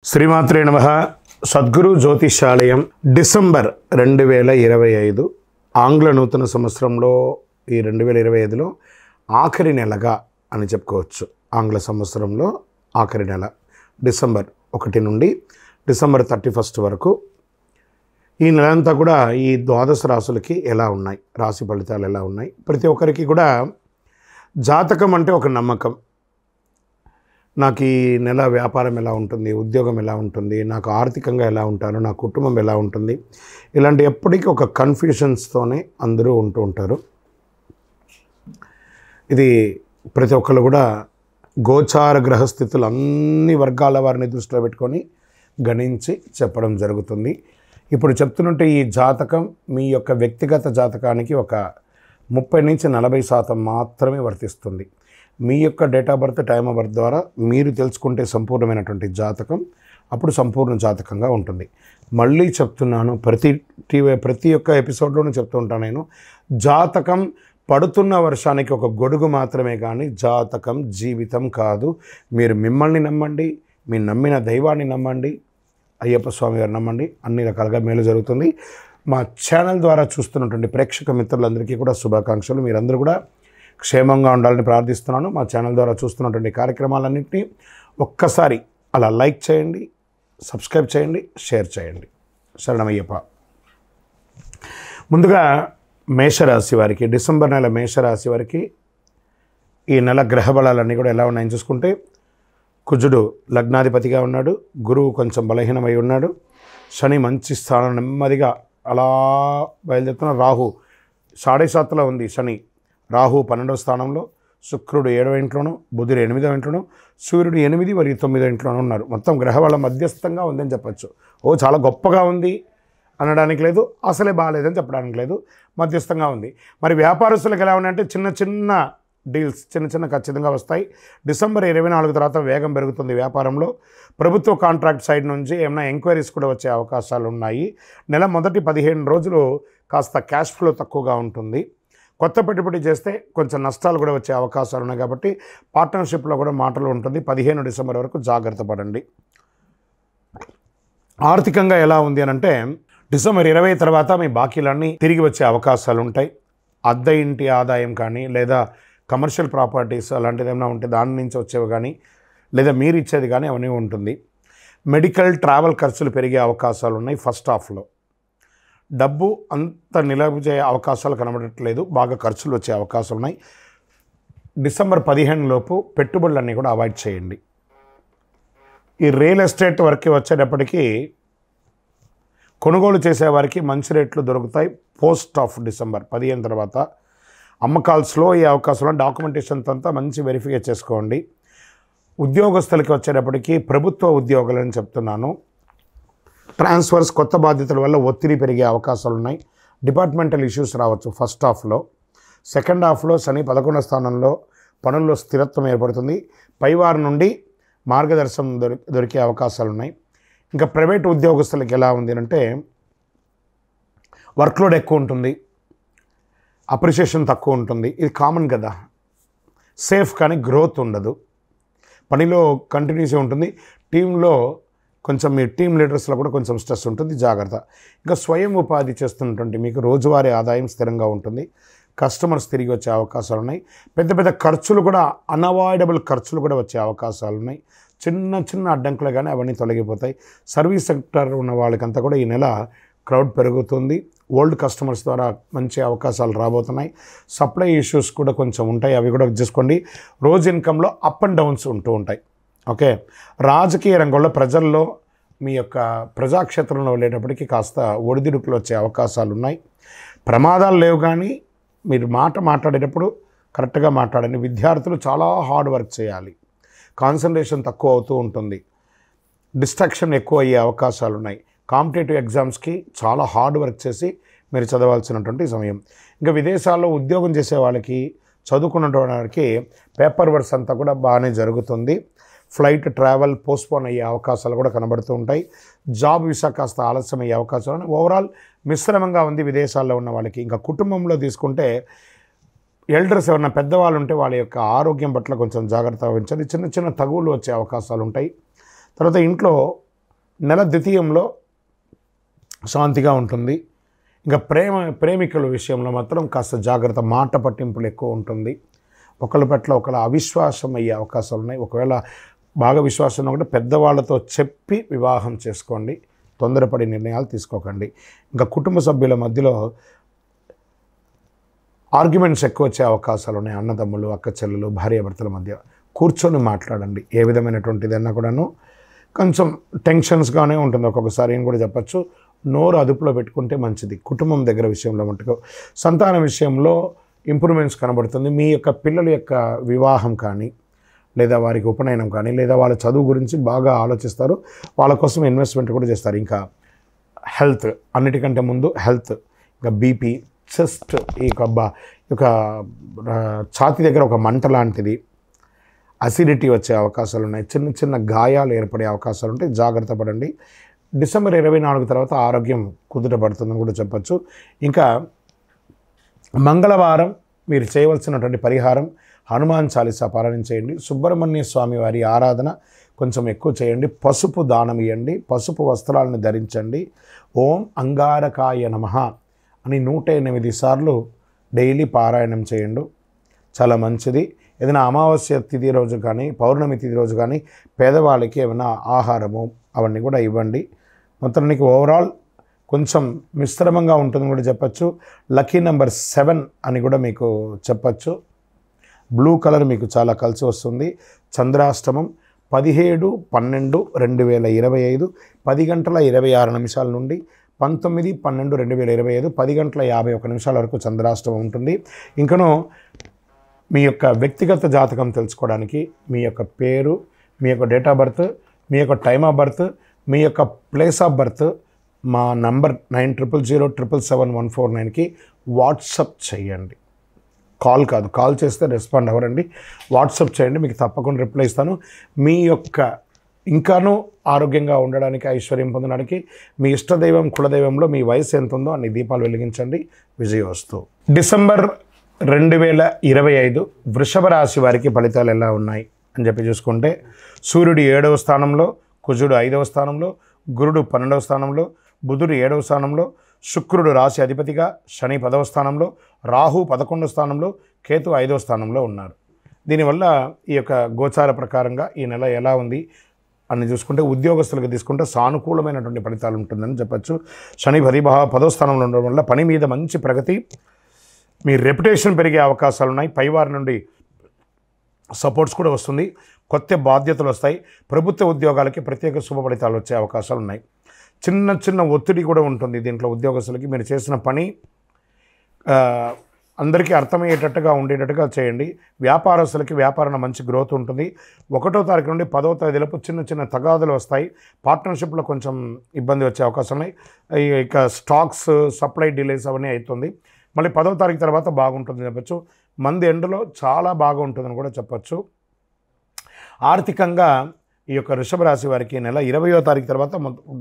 శ్రీమాత్రే నమః. సద్గురు జ్యోతిషాలయం డిసెంబర్ 2025 ఆంగ్ల నూతన సంవత్సరంలో ఈ 2025లో ఆఖరి నెలగా అని చెప్పుకోవచ్చు. ఆంగ్ల సంవత్సరంలో ఆఖరి నెల డిసెంబర్ 1 నుండి డిసెంబర్ 31 వరకు ఈ నెలంతా కూడా ఈ ద్వాదశ రాశులకి ఎలా ఉన్నాయి, రాశి ఫలితాలు ఎలా ఉన్నాయి, ప్రతి ఒక్కరికి కూడా జాతకం అంటే ఒక నమ్మకం. నాకు ఈ నెల వ్యాపారం ఎలా ఉంటుంది, ఉద్యోగం ఎలా ఉంటుంది, నాకు ఆర్థికంగా ఎలా ఉంటాను, నా కుటుంబం ఎలా ఉంటుంది, ఇలాంటి ఎప్పటికీ ఒక కన్ఫ్యూషన్స్తోనే అందరూ ఉంటూ ఉంటారు. ఇది ప్రతి ఒక్కరు కూడా గోచార గ్రహస్థితులు అన్ని వర్గాల వారిని దృష్టిలో పెట్టుకొని గణించి చెప్పడం జరుగుతుంది. ఇప్పుడు చెప్తున్నట్టు ఈ జాతకం మీ యొక్క వ్యక్తిగత జాతకానికి ఒక 30-40% మాత్రమే వర్తిస్తుంది. మీ యొక్క date of birth, time of birth ద్వారా మీరు తెలుసుకుంటే సంపూర్ణమైనటువంటి జాతకం అప్పుడు సంపూర్ణ జాతకంగా ఉంటుంది. మళ్ళీ చెప్తున్నాను, ప్రతి ఒక్క ఎపిసోడ్లోనూ చెప్తూ ఉంటాను నేను, జాతకం పడుతున్న వర్షానికి ఒక గొడుగు మాత్రమే కానీ జాతకం జీవితం కాదు. మీరు మిమ్మల్ని నమ్మండి, మీ నమ్మిన దైవాన్ని నమ్మండి, అయ్యప్ప స్వామి గారు నమ్మండి, అన్ని రకాలుగా మేలు జరుగుతుంది. మా ఛానల్ ద్వారా చూస్తున్నటువంటి ప్రేక్షక మిత్రులందరికీ కూడా శుభాకాంక్షలు. మీరందరూ కూడా క్షేమంగా ఉండాలని ప్రార్థిస్తున్నాను. మా ఛానల్ ద్వారా చూస్తున్నటువంటి కార్యక్రమాలన్నింటినీ ఒక్కసారి అలా లైక్ చేయండి, సబ్స్క్రైబ్ చేయండి, షేర్ చేయండి. శరణమయ్యప్ప. ముందుగా మేషరాశి వారికి, డిసెంబర్ నెల మేషరాశి వారికి ఈ నెల గ్రహ బలాలన్నీ కూడా ఎలా ఉన్నాయని చూసుకుంటే, కుజుడు లగ్నాధిపతిగా ఉన్నాడు, గురువు కొంచెం బలహీనమై ఉన్నాడు, శని మంచి స్థానం నెమ్మదిగా అలా బయలుదేరుతున్న, రాహు 7.5లో ఉంది శని, రాహు 12వ స్థానంలో, శుక్రుడు 7వ ఇంట్లోనూ, బుధుడు 8వ ఇంట్లోనూ, సూర్యుడు 8 మరియు 9వ ఇంట్లోనూ ఉన్నారు. మొత్తం గ్రహబల మధ్యస్థంగా ఉందని చెప్పచ్చు. చాలా గొప్పగా ఉంది అనడానికి లేదు, అసలే బాగాలేదని చెప్పడానికి లేదు, మధ్యస్థంగా ఉంది. మరి వ్యాపారస్తులకు ఎలా ఉన్నాయంటే చిన్న చిన్న డీల్స్ ఖచ్చితంగా వస్తాయి. డిసెంబర్ 24 తర్వాత వేగం పెరుగుతుంది వ్యాపారంలో. ప్రభుత్వ కాంట్రాక్ట్ సైడ్ నుంచి ఏమైనా ఎంక్వైరీస్ కూడా వచ్చే అవకాశాలు ఉన్నాయి. నెల మొదటి 15 రోజులు కాస్త క్యాష్ ఫ్లో తక్కువగా ఉంటుంది. కొత్త పెట్టుబడి చేస్తే కొంచెం నష్టాలు కూడా వచ్చే అవకాశాలు ఉన్నాయి కాబట్టి పార్ట్నర్షిప్లో కూడా మాటలు ఉంటుంది. 15 డిసెంబర్ వరకు జాగ్రత్త పడండి. ఆర్థికంగా ఎలా ఉంది అని అంటే, డిసెంబర్ 20 తర్వాత మీ బాకీలన్నీ తిరిగి వచ్చే అవకాశాలు ఉంటాయి. అద్దె ఇంటి ఆదాయం కానీ, లేదా కమర్షియల్ ప్రాపర్టీస్ అలాంటిది ఏమైనా ఉంటే దాని నుంచి వచ్చేవి కానీ, లేదా మీరు ఇచ్చేది కానీ అవన్నీ ఉంటుంది. మెడికల్, ట్రావెల్ ఖర్చులు పెరిగే అవకాశాలు ఉన్నాయి. ఫస్ట్ హాఫ్లో డబ్బు అంత నిలబడే అవకాశాలు కనబడట్లేదు, బాగా ఖర్చులు వచ్చే అవకాశాలు ఉన్నాయి. డిసెంబర్ 15 లోపు పెట్టుబడులన్నీ కూడా అవాయిడ్ చేయండి. ఈ రియల్ ఎస్టేట్ వరకు వచ్చేటప్పటికీ కొనుగోలు చేసేవారికి మంచి రేట్లు దొరుకుతాయి. పోస్ట్ ఆఫ్ డిసెంబర్ 15 తర్వాత అమ్మకాలు స్లో అయ్యే అవకాశం, డాక్యుమెంటేషన్ అంతా మంచి వెరిఫై చేసుకోండి. ఉద్యోగస్తులకి వచ్చేటప్పటికి ప్రభుత్వ ఉద్యోగులని చెప్తున్నాను, ట్రాన్స్ఫర్స్, కొత్త బాధ్యతల వల్ల ఒత్తిడి పెరిగే అవకాశాలు ఉన్నాయి. డిపార్ట్మెంటల్ ఇష్యూస్ రావచ్చు ఫస్ట్ హాఫ్లో. సెకండ్ హాఫ్లో శని 11వ స్థానంలో, పనుల్లో స్థిరత్వం ఏర్పడుతుంది. పైవారి నుండి మార్గదర్శనం దొరికే అవకాశాలు ఉన్నాయి. ఇంకా ప్రైవేట్ ఉద్యోగస్తులకి ఎలా ఉంది అంటే, వర్క్లోడ్ ఎక్కువ ఉంటుంది, అప్రిషియేషన్ తక్కువ ఉంటుంది. ఇది కామన్ కదా. సేఫ్ కానీ గ్రోత్ ఉండదు. పనిలో కంటిన్యూస్ ఉంటుంది. టీంలో కొంచెం మీ టీం లీడర్స్లో కూడా కొంచెం స్ట్రెస్ ఉంటుంది, జాగ్రత్త. ఇంకా స్వయం ఉపాధి చేస్తున్నటువంటి మీకు రోజువారీ ఆదాయం స్థిరంగా ఉంటుంది. కస్టమర్స్ తిరిగి వచ్చే అవకాశాలు ఉన్నాయి. పెద్ద పెద్ద ఖర్చులు కూడా, అన్అవాయిడబుల్ ఖర్చులు కూడా వచ్చే అవకాశాలు ఉన్నాయి. చిన్న చిన్న అడ్డంకులు కానీ అవన్నీ తొలగిపోతాయి. సర్వీస్ సెక్టర్ ఉన్న వాళ్ళకంతా కూడా ఈ నెల క్రౌడ్ పెరుగుతుంది. ఓల్డ్ కస్టమర్స్ ద్వారా మంచి అవకాశాలు రాబోతున్నాయి. సప్లై ఇష్యూస్ కూడా కొంచెం ఉంటాయి, అవి కూడా చేసుకోండి. రోజు ఇన్కంలో అప్ అండ్ డౌన్స్ ఉంటూ ఉంటాయి. ఓకే. రాజకీయ రంగంలో ప్రజల్లో మీ యొక్క ప్రజాక్షేత్రంలో వెళ్ళేటప్పటికీ కాస్త ఒడిదుడుకులు వచ్చే అవకాశాలు ఉన్నాయి. ప్రమాదాలు లేవు కానీ మీరు మాట్లాడేటప్పుడు కరెక్ట్గా మాట్లాడండి. విద్యార్థులు చాలా హార్డ్ వర్క్ చేయాలి. కాన్సన్ట్రేషన్ తక్కువ అవుతూ ఉంటుంది. డిస్ట్రాక్షన్ ఎక్కువ అయ్యే అవకాశాలు ఉన్నాయి. కాంపిటేటివ్ ఎగ్జామ్స్కి చాలా హార్డ్ వర్క్ చేసి మీరు చదవాల్సినటువంటి సమయం. ఇంకా విదేశాల్లో ఉద్యోగం చేసే వాళ్ళకి, చదువుకున్నటువంటి వారికి పేపర్ వర్క్స్ అంతా కూడా బాగానే జరుగుతుంది. ఫ్లైట్ ట్రావెల్ పోస్ట్పోన్ అయ్యే అవకాశాలు కూడా కనబడుతూ ఉంటాయి. జాబ్ వీసా కాస్త ఆలస్యం అయ్యే అవకాశాలు. ఓవరాల్ మిశ్రమంగా ఉంది విదేశాల్లో ఉన్న వాళ్ళకి. ఇంకా కుటుంబంలో తీసుకుంటే ఎల్డర్స్ ఎవరైనా పెద్దవాళ్ళు ఉంటే వాళ్ళ యొక్క ఆరోగ్యం పట్ల కొంచెం జాగ్రత్త వహించాలి. చిన్న చిన్న తగువులు వచ్చే అవకాశాలు ఉంటాయి. తర్వాత ఇంట్లో నెల ద్వితీయంలో శాంతిగా ఉంటుంది. ఇంకా ప్రేమికుల విషయంలో మాత్రం కాస్త జాగ్రత్త, మాట పట్టింపులు ఎక్కువ ఉంటుంది. ఒకళ్ళ పట్ల ఒకళ్ళ అవిశ్వాసం అయ్యే అవకాశాలు ఉన్నాయి. ఒకవేళ బాగా విశ్వాసం ఉంటే పెద్దవాళ్ళతో చెప్పి వివాహం చేసుకోండి, తొందరపడి నిర్ణయాలు తీసుకోకండి. ఇంకా కుటుంబ సభ్యుల మధ్యలో ఆర్గ్యుమెంట్స్ ఎక్కువ వచ్చే అవకాశాలు ఉన్నాయి. అన్నదమ్ములు, అక్క చెల్లెలు, భార్యాభర్తల మధ్య కూర్చొని మాట్లాడండి. ఏ విధమైనటువంటిదన్నా కూడాను కొంచెం టెన్షన్స్గానే ఉంటుంది ఒక్కొక్కసారి అని కూడా చెప్పచ్చు. నోరు అదుపులో పెట్టుకుంటే మంచిది. కుటుంబం దగ్గర విషయంలో మటుకు సంతాన విషయంలో ఇంప్రూవ్మెంట్స్ కనబడుతుంది. మీ యొక్క పిల్లల యొక్క వివాహం కానీ, లేదా వారికి ఉపనయనం కానీ, లేదా వాళ్ళ చదువు గురించి బాగా ఆలోచిస్తారు. వాళ్ళ కోసం ఇన్వెస్ట్మెంట్ కూడా చేస్తారు. ఇంకా హెల్త్, అన్నిటికంటే ముందు హెల్త్. ఇంకా బీపీ, చెస్ట్, ఈ యొక్క ఛాతీ దగ్గర ఒక మంట లాంటిది, అసిడిటీ వచ్చే అవకాశాలు ఉన్నాయి. చిన్న చిన్న గాయాలు ఏర్పడే అవకాశాలు ఉంటాయి. జాగ్రత్త పడండి. డిసెంబర్ 24 తర్వాత ఆరోగ్యం కుదుటపడుతుందని కూడా చెప్పచ్చు. ఇంకా మంగళవారం మీరు చేయవలసినటువంటి పరిహారం హనుమాన్ చాలీసా పారాయణ చేయండి. సుబ్రహ్మణ్య స్వామి వారి ఆరాధన కొంచెం ఎక్కువ చేయండి. పసుపు దానం ఇవ్వండి. పసుపు వస్త్రాలను ధరించండి. ఓం అంగారకాయ నమః అని 108 సార్లు డైలీ పారాయణం చేయండి. చాలా మంచిది. ఏదైనా అమావాస్య తిథి రోజు కానీ, పౌర్ణమి తిథి రోజు కానీ పేదవాళ్ళకి ఏమైనా ఆహారము అవన్నీ కూడా ఇవ్వండి. మొత్తానికి ఓవరాల్ కొంచెం మిశ్రమంగా ఉంటుందని కూడా చెప్పచ్చు. లక్కీ నెంబర్ 7 అని కూడా మీకు చెప్పచ్చు. బ్లూ కలర్ మీకు చాలా కలిసి వస్తుంది. చంద్రాష్టమం 17/12/2025 10:26 నుండి 19/12/2025 10:51 వరకు చంద్రాష్టమం ఉంటుంది. ఇంకనూ మీ యొక్క వ్యక్తిగత జాతకం తెలుసుకోవడానికి మీ యొక్క పేరు, మీ యొక్క డేట్ ఆఫ్ బర్త్, మీ యొక్క టైమ్ ఆఫ్ బర్త్, మీ యొక్క ప్లేస్ ఆఫ్ బర్త్ మా నంబర్ 9000077149కి వాట్సప్ చేయండి. కాల్ కాదు, కాల్ చేస్తే రెస్పాండ్ అవ్వరండి. వాట్సప్ చేయండి, మీకు తప్పకుండా రిప్లై ఇస్తాను. మీ యొక్క ఇంకానూ ఆరోగ్యంగా ఉండడానికి, ఐశ్వర్యం పొందడానికి మీ ఇష్టదైవం, కులదైవంలో మీ వయసు ఎంత ఉందో అన్ని దీపాలు వెలిగించండి. విజయోస్తు. డిసెంబర్ 2025 వృషభ రాశి వారికి ఫలితాలు ఎలా ఉన్నాయి అని చెప్పి చూసుకుంటే, సూర్యుడు 7వ స్థానంలో, కుజుడు 5వ స్థానంలో, గురుడు 12వ స్థానంలో, బుధుడు 7వ స్థానంలో, శుక్రుడు రాశి అధిపతిగా, శని 10వ స్థానంలో, రాహు 11వ స్థానంలో, కేతు 5వ స్థానంలో ఉన్నారు. దీనివల్ల ఈ యొక్క గోచార ప్రకారంగా ఈ నెల ఎలా ఉంది అని చూసుకుంటే, ఉద్యోగస్తులకు తీసుకుంటే సానుకూలమైనటువంటి ఫలితాలు ఉంటుందని చెప్పచ్చు. శని 10వ స్థానంలో ఉండడం వల్ల పని మీద మంచి ప్రగతి, మీ రెప్యుటేషన్ పెరిగే అవకాశాలు ఉన్నాయి. పైవారి నుండి సపోర్ట్స్ కూడా వస్తుంది. కొత్త బాధ్యతలు వస్తాయి. ప్రభుత్వ ఉద్యోగాలకి ప్రత్యేక శుభ ఫలితాలు వచ్చే అవకాశాలు ఉన్నాయి. చిన్న చిన్న ఒత్తిడి కూడా ఉంటుంది దీంట్లో. ఉద్యోగస్తులకి మీరు చేసిన పని అందరికీ అర్థమయ్యేటట్టుగా ఉండేటట్టుగా చేయండి. వ్యాపారస్తులకి వ్యాపారంలో మంచి గ్రోత్ ఉంటుంది. 1వ తారీఖు నుండి 10వ తేదీలోపు చిన్న చిన్న తగాదులు వస్తాయి. పార్ట్నర్షిప్లో కొంచెం ఇబ్బంది వచ్చే అవకాశం ఉన్నాయి. ఇక స్టాక్స్ సప్లై డిలేస్ అవన్నీ అవుతుంది. మళ్ళీ 10వ తారీఖు తర్వాత బాగుంటుందని చెప్పచ్చు. మంది ఎండలో చాలా బాగా ఉంటుందని కూడా చెప్పచ్చు. ఆర్థికంగా ఈ యొక్క వృషభ రాశి వారికి నెల 20వ తారీఖు తర్వాత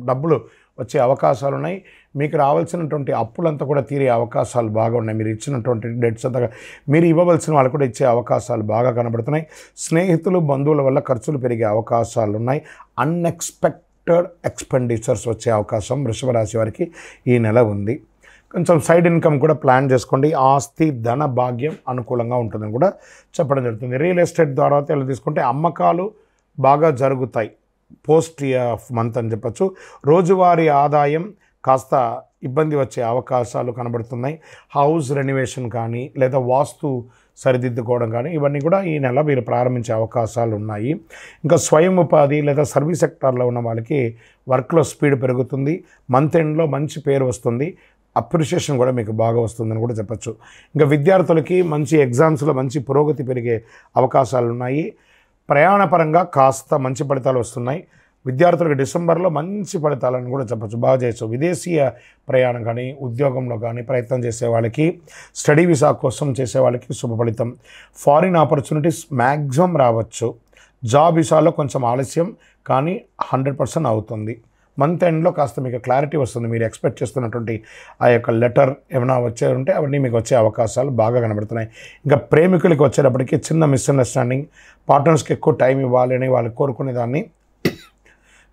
డబ్బులు వచ్చే అవకాశాలు ఉన్నాయి. మీకు రావాల్సినటువంటి అప్పులంతా కూడా తీరే అవకాశాలు బాగా ఉన్నాయి. మీరు ఇచ్చినటువంటి డెట్స్ అంతా మీరు ఇవ్వవలసిన వాళ్ళు కూడా ఇచ్చే అవకాశాలు బాగా కనబడుతున్నాయి. స్నేహితులు, బంధువుల వల్ల ఖర్చులు పెరిగే అవకాశాలు ఉన్నాయి. అన్ఎక్స్పెక్టెడ్ ఎక్స్పెండిచర్స్ వచ్చే అవకాశం వృషభ రాశి వారికి ఈ నెల ఉంది. కొంచెం సైడ్ ఇన్కమ్ కూడా ప్లాన్ చేసుకోండి. ఆస్తి, ధన భాగ్యం అనుకూలంగా ఉంటుందని కూడా చెప్పడం జరుగుతుంది. రియల్ ఎస్టేట్ ద్వారా ఎలా తీసుకుంటే అమ్మకాలు బాగా జరుగుతాయి. పోస్ట్ ఆఫ్ మంత్ అని చెప్పచ్చు. రోజువారీ ఆదాయం కాస్త ఇబ్బంది వచ్చే అవకాశాలు కనబడుతున్నాయి. హౌస్ రెనోవేషన్ కానీ, లేదా వాస్తు సరిదిద్దుకోవడం కానీ ఇవన్నీ కూడా ఈ నెల మీరు ప్రారంభించే అవకాశాలు ఉన్నాయి. ఇంకా స్వయం ఉపాధి లేదా సర్వీస్ సెక్టార్లో ఉన్న వాళ్ళకి వర్క్లో స్పీడ్ పెరుగుతుంది. మంత్ ఎండ్లో మంచి పేరు వస్తుంది. అప్రిషియేషన్ కూడా మీకు బాగా వస్తుందని కూడా చెప్పచ్చు. ఇంకా విద్యార్థులకి మంచి ఎగ్జామ్స్లో మంచి పురోగతి పెరిగే అవకాశాలు ఉన్నాయి. ప్రయాణపరంగా కాస్త మంచి ఫలితాలు వస్తున్నాయి. విద్యార్థులకు డిసెంబర్లో మంచి ఫలితాలను కూడా చెప్పచ్చు. బాగా చేయొచ్చు. విదేశీయ ప్రయాణం కానీ, ఉద్యోగంలో కానీ ప్రయత్నం చేసే వాళ్ళకి, స్టడీ వీసా కోసం చేసే వాళ్ళకి శుభ ఫలితం. ఫారిన్ ఆపర్చునిటీస్ మ్యాక్సిమం రావచ్చు. జాబ్ వీసాలో కొంచెం ఆలస్యం కానీ 100% అవుతుంది. మంత్ ఎండ్లో కాస్త మీకు క్లారిటీ వస్తుంది. మీరు ఎక్స్పెక్ట్ చేస్తున్నటువంటి ఆ యొక్క లెటర్ ఏమైనా వచ్చే ఉంటే అవన్నీ మీకు వచ్చే అవకాశాలు బాగా కనబడుతున్నాయి. ఇంకా ప్రేమికులకి వచ్చేటప్పటికి చిన్న మిస్అండర్స్టాండింగ్, పార్ట్నర్స్కి ఎక్కువ టైం ఇవ్వాలి అని వాళ్ళు కోరుకునే దాన్ని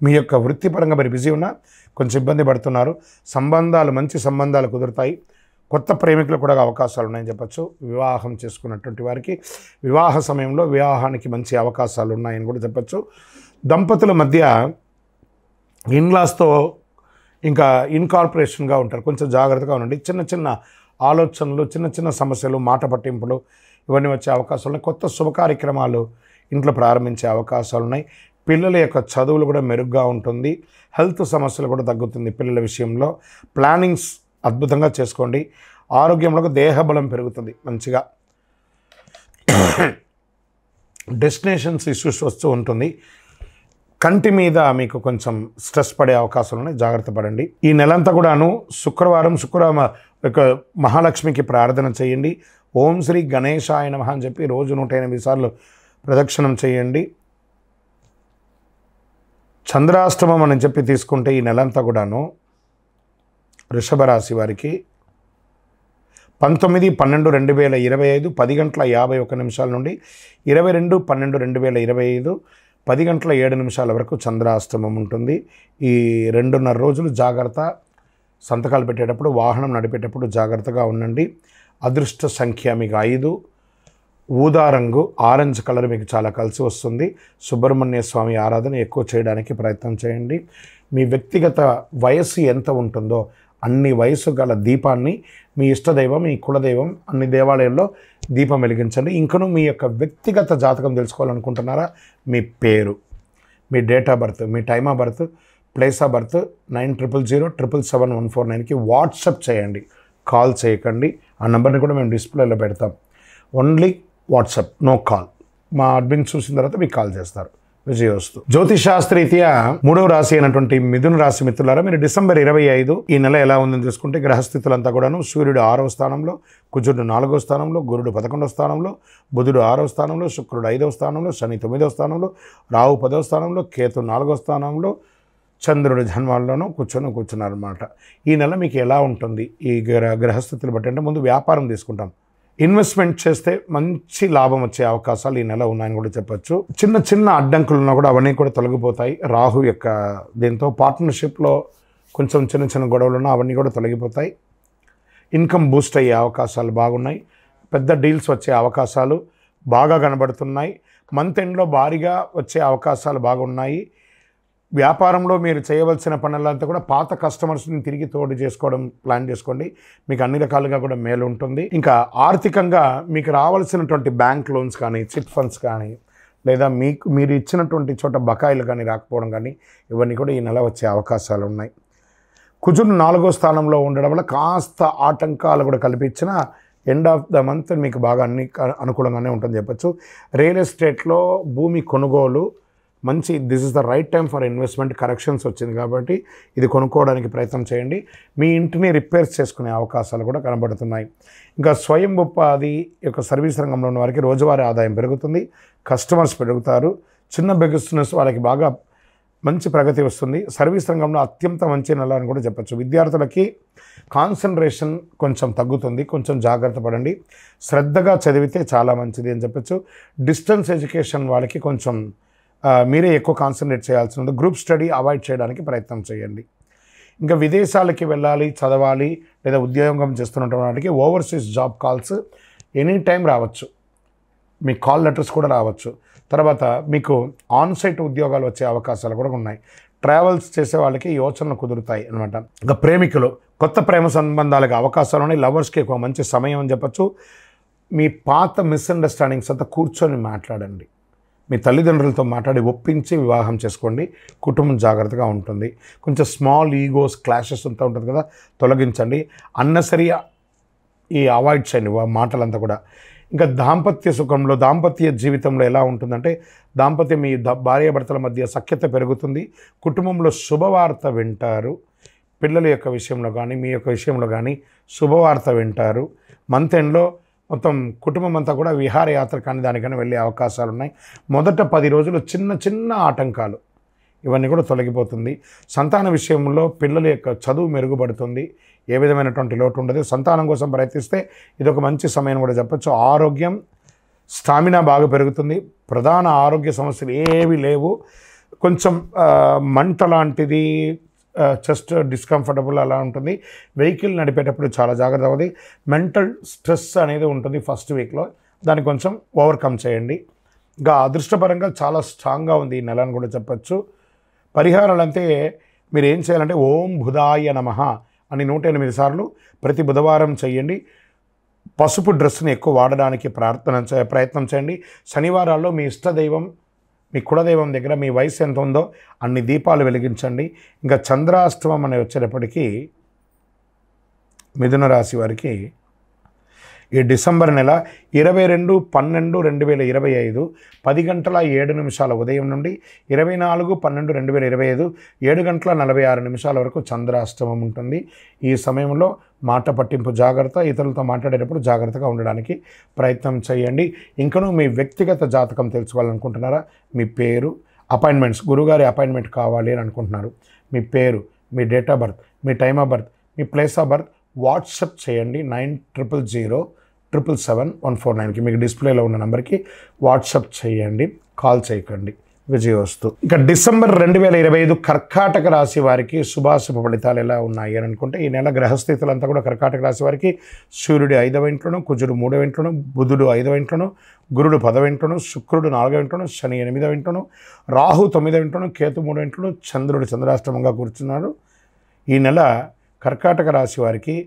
మీ యొక్క వృత్తిపరంగా మీరు బిజీ ఉన్నా కొంచెం ఇబ్బంది పడుతున్నారు. సంబంధాలు మంచి సంబంధాలు కుదురుతాయి. కొత్త ప్రేమికులు కూడా అవకాశాలు ఉన్నాయని చెప్పచ్చు. వివాహం చేసుకున్నటువంటి వారికి వివాహ సమయంలో వివాహానికి మంచి అవకాశాలు ఉన్నాయని కూడా చెప్పచ్చు. దంపతుల మధ్య ఇన్లాస్తో ఇంకా ఇన్కార్పొరేషన్గా ఉంటారు. కొంచెం జాగ్రత్తగా ఉండండి. చిన్న చిన్న ఆలోచనలు, చిన్న చిన్న సమస్యలు, మాట పట్టింపులు ఇవన్నీ వచ్చే అవకాశాలు ఉన్నాయి. కొత్త శుభ కార్యక్రమాలు ఇంట్లో ప్రారంభించే అవకాశాలు ఉన్నాయి. పిల్లల యొక్క చదువులు కూడా మెరుగ్గా ఉంటుంది. హెల్త్ సమస్యలు కూడా తగ్గుతుంది. పిల్లల విషయంలో ప్లానింగ్స్ అద్భుతంగా చేసుకోండి. ఆరోగ్యంలో దేహబలం పెరుగుతుంది మంచిగా. డెస్టినేషన్స్ ఇష్యూస్ వస్తూ ఉంటుంది. కంటి మీద మీకు కొంచెం స్ట్రెస్ పడే అవకాశాలు ఉన్నాయి, జాగ్రత్త పడండి. ఈ నెలంతా కూడాను శుక్రవారం యొక్క మహాలక్ష్మికి ప్రార్థన చేయండి. ఓం శ్రీ గణేశాయ నమః అని చెప్పి రోజు 108 సార్లు ప్రదక్షిణం చేయండి. చంద్రాష్టమం అని చెప్పి తీసుకుంటే ఈ నెలంతా కూడాను వృషభ రాశి వారికి 19/12/2025 10:51 నుండి 22/12/2025 10:07 వరకు చంద్రాష్టమం ఉంటుంది. ఈ 2.5 రోజులు జాగ్రత్త. సంతకాలు పెట్టేటప్పుడు, వాహనం నడిపేటప్పుడు జాగ్రత్తగా ఉండండి. అదృష్ట సంఖ్య మీకు 5. ఊదా రంగు ఆరెంజ్ కలర్ మీకు చాలా కలిసి వస్తుంది. సుబ్రహ్మణ్య స్వామి ఆరాధన ఎక్కువ చేయడానికి ప్రయత్నం చేయండి. మీ వ్యక్తిగత వయస్సు ఎంత ఉంటుందో అన్ని వయసు గల దీపాన్ని మీ ఇష్టదైవం, మీ కులదైవం అన్ని దేవాలయాల్లో దీపం వెలిగించండి. ఇంకను మీ యొక్క వ్యక్తిగత జాతకం తెలుసుకోవాలనుకుంటున్నారా? మీ పేరు, మీ డేట్ ఆఫ్ బర్త్, మీ time of birth, place of birth 9000077149కి వాట్సాప్ చేయండి. కాల్ చేయకండి. ఆ నెంబర్ని కూడా మేము డిస్ప్లేలో పెడతాం. Only WhatsApp, no call. మా అడ్మిన్ చూసిన తర్వాత మీకు కాల్ చేస్తారు. విజయోస్తు. జ్యోతిషాస్త్రరీత్యా 3వ రాశి అయినటువంటి మిథున రాశి మిత్రులారా, మీరు డిసెంబర్ 25 ఈ నెల ఎలా ఉందని చూసుకుంటే గ్రహస్థితులంతా కూడాను సూర్యుడు 6వ స్థానంలో, కుజుడు 4వ స్థానంలో, గురుడు 11వ స్థానంలో, బుధుడు 6వ స్థానంలో, శుక్రుడు 5వ స్థానంలో, శని 9వ స్థానంలో, రాహు 10వ స్థానంలో, కేతు 4వ స్థానంలో, చంద్రుడి జన్మాల్లోనూ కూర్చున్నారన్నమాట. ఈ నెల మీకు ఎలా ఉంటుంది ఈ గ్రహస్థితులు బట్టి అంటే ముందు వ్యాపారం తీసుకుంటాం. ఇన్వెస్ట్మెంట్ చేస్తే మంచి లాభం వచ్చే అవకాశాలు ఈ నెల ఉన్నాయని కూడా చెప్పచ్చు. చిన్న చిన్న అడ్డంకులు ఉన్నా కూడా అవన్నీ కూడా తొలగిపోతాయి. రాహు యొక్క దీంతో పార్ట్నర్షిప్లో కొంచెం చిన్న చిన్న గొడవలు ఉన్నా అవన్నీ కూడా తొలగిపోతాయి. ఇన్కమ్ బూస్ట్ అయ్యే అవకాశాలు బాగున్నాయి. పెద్ద డీల్స్ వచ్చే అవకాశాలు బాగా కనబడుతున్నాయి. మంత్ ఎండ్లో భారీగా వచ్చే అవకాశాలు బాగున్నాయి. వ్యాపారంలో మీరు చేయవలసిన పనులంతా కూడా పాత కస్టమర్స్ని తిరిగి తోడు చేసుకోవడం ప్లాన్ చేసుకోండి. మీకు అన్ని రకాలుగా కూడా మేలు ఉంటుంది. ఇంకా ఆర్థికంగా మీకు రావాల్సినటువంటి బ్యాంక్ లోన్స్ కానీ, చిట్ ఫండ్స్ కానీ, లేదా మీరు ఇచ్చినటువంటి చోట బకాయిలు కానీ రాకపోవడం కానీ ఇవన్నీ కూడా ఈ నెల వచ్చే అవకాశాలు ఉన్నాయి. కుజుడు 4వ స్థానంలో ఉండడం వల్ల కాస్త ఆటంకాలు కూడా కల్పించిన ఎండ్ ఆఫ్ ద మంత్ మీకు బాగా అన్ని అనుకూలంగానే ఉంటుందని చెప్పచ్చు. రియల్ ఎస్టేట్లో భూమి కొనుగోలు మంచి, this is the right time for investment. Corrections వచ్చింది కాబట్టి ఇది కొనుక్కోవడానికి ప్రయత్నం చేయండి. మీ ఇంటిని రిపేర్స్ చేసుకునే అవకాశాలు కూడా కనబడుతున్నాయి. ఇంకా స్వయం ఉపాధి యొక్క సర్వీస్ రంగంలో ఉన్న వారికి రోజువారీ ఆదాయం పెరుగుతుంది. కస్టమర్స్ పెరుగుతారు. చిన్న బిజినెస్ వాళ్ళకి బాగా మంచి ప్రగతి వస్తుంది. సర్వీస్ రంగంలో అత్యంత మంచి నెల అని కూడా చెప్పచ్చు. విద్యార్థులకి కాన్సన్ట్రేషన్ కొంచెం తగ్గుతుంది. కొంచెం జాగ్రత్త పడండి. శ్రద్ధగా చదివితే చాలా మంచిది అని చెప్పచ్చు. డిస్టెన్స్ ఎడ్యుకేషన్ వాళ్ళకి కొంచెం మీరే ఎక్కువ కాన్సన్ట్రేట్ చేయాల్సి ఉంది. గ్రూప్ స్టడీ అవాయిడ్ చేయడానికి ప్రయత్నం చేయండి. ఇంకా విదేశాలకి వెళ్ళాలి, చదవాలి లేదా ఉద్యోగం చేస్తున్నటువంటి వాటికి overseas job calls any time రావచ్చు. మీ కాల్ లెటర్స్ కూడా రావచ్చు. తర్వాత మీకు ఆన్సైట్ ఉద్యోగాలు వచ్చే అవకాశాలు కూడా ఉన్నాయి. ట్రావెల్స్ చేసే వాళ్ళకి యోచనలు కుదురుతాయి అనమాట. ఇంకా ప్రేమికులు కొత్త ప్రేమ సంబంధాలకు అవకాశాలు ఉన్నాయి. లవర్స్కి ఎక్కువ మంచి సమయం అని చెప్పచ్చు. మీ పాత మిస్అండర్స్టాండింగ్స్ అంతా కూర్చొని మాట్లాడండి. మీ తల్లిదండ్రులతో మాట్లాడి ఒప్పించి వివాహం చేసుకోండి. కుటుంబం జాగ్రత్తగా ఉంటుంది. కొంచెం స్మాల్ ఈగోస్, క్లాషెస్ అంతా ఉంటుంది కదా, తొలగించండి. అన్నెసరీ అవాయిడ్ చేయండి మాటలంతా కూడా. ఇంకా దాంపత్య సుఖంలో, దాంపత్య జీవితంలో ఎలా ఉంటుందంటే దాంపత్యం మీ భార్యాభర్తల మధ్య సఖ్యత పెరుగుతుంది. కుటుంబంలో శుభవార్త వింటారు. పిల్లల యొక్క విషయంలో కానీ, మీ యొక్క విషయంలో కానీ శుభవార్త వింటారు. మంత్ ఎండ్లో మొత్తం కుటుంబం అంతా కూడా విహారయాత్ర కానీ దానికైనా వెళ్ళే అవకాశాలు ఉన్నాయి. మొదట 10 రోజులు చిన్న చిన్న ఆటంకాలు ఇవన్నీ కూడా తొలగిపోతుంది. సంతాన విషయంలో పిల్లల యొక్క చదువు మెరుగుపడుతుంది. ఏ విధమైనటువంటి లోటు ఉండదు. సంతానం కోసం ప్రయత్నిస్తే ఇదొక మంచి సమయం కూడా చెప్పచ్చు. ఆరోగ్యం, స్టామినా బాగా పెరుగుతుంది. ప్రధాన ఆరోగ్య సమస్యలు ఏవి లేవు. కొంచెం మంట లాంటిది, చెస్ట్ డిస్కంఫర్టబుల్ అలా ఉంటుంది. వెహికల్ నడిపేటప్పుడు చాలా జాగ్రత్త అవుతుంది. మెంటల్ స్ట్రెస్ అనేది ఉంటుంది ఫస్ట్ వీక్లో, దాన్ని కొంచెం ఓవర్కమ్ చేయండి. ఇంకా అదృష్టపరంగా చాలా స్ట్రాంగ్గా ఉంది ఈ నెల అని కూడా చెప్పచ్చు. పరిహారాలు అంటే మీరు ఏం చేయాలంటే ఓం బుధాయ నమః అని 108 సార్లు ప్రతి బుధవారం చేయండి. పసుపు డ్రెస్ని ఎక్కువ వాడడానికి ప్రయత్నం చేయండి. శనివారాల్లో మీ ఇష్టదైవం, మీ కులదైవం దగ్గర మీ వయసు ఎంత ఉందో అన్ని దీపాలు వెలిగించండి. ఇంకా చంద్రాష్టమం అని వచ్చేటప్పటికీ మిథున రాశి వారికి ఈ డిసెంబర్ నెల 22/12/2025 10:07 ఉదయం నుండి 24/12/2025 7:46 వరకు చంద్రాష్టమం ఉంటుంది. ఈ సమయంలో మాట పట్టింపు జాగ్రత్త, ఇతరులతో మాట్లాడేటప్పుడు జాగ్రత్తగా ఉండడానికి ప్రయత్నం చేయండి. ఇంకనూ మీ వ్యక్తిగత జాతకం తెలుసుకోవాలనుకుంటున్నారా? మీ పేరు, అపాయింట్మెంట్స్, గురుగారి అపాయింట్మెంట్ కావాలి అని అనుకుంటున్నారు, మీ పేరు, మీ డేట్ ఆఫ్ బర్త్, మీ టైమ్ ఆఫ్ బర్త్, మీ ప్లేస్ ఆఫ్ బర్త్ వాట్సప్ చేయండి 9000077149కి. మీకు డిస్ప్లేలో ఉన్న నెంబర్కి వాట్సప్ చేయండి, కాల్ చేయకండి. విజయోస్తు. ఇక డిసెంబర్ 2025 కర్కాటక రాశి వారికి శుభాశుభ ఫలితాలు ఎలా ఉన్నాయి అని అనుకుంటే, ఈ నెల గ్రహస్థితులంతా కూడా కర్కాటక రాశి వారికి సూర్యుడు 5వ ఇంట్లోను, కుజుడు 3వ ఇంట్లోను, బుధుడు 5వ ఇంట్లోను, గురుడు 10వ ఇంట్లోను, శుక్రుడు 4వ ఇంట్లోను, శని 8వ ఇంట్లోను, రాహు 9వ ఇంట్లోను, కేతు 3వ ఇంట్లోను, చంద్రుడు చంద్రాష్టమంగా కూర్చున్నారు. ఈ నెల కర్కాటక రాశి వారికి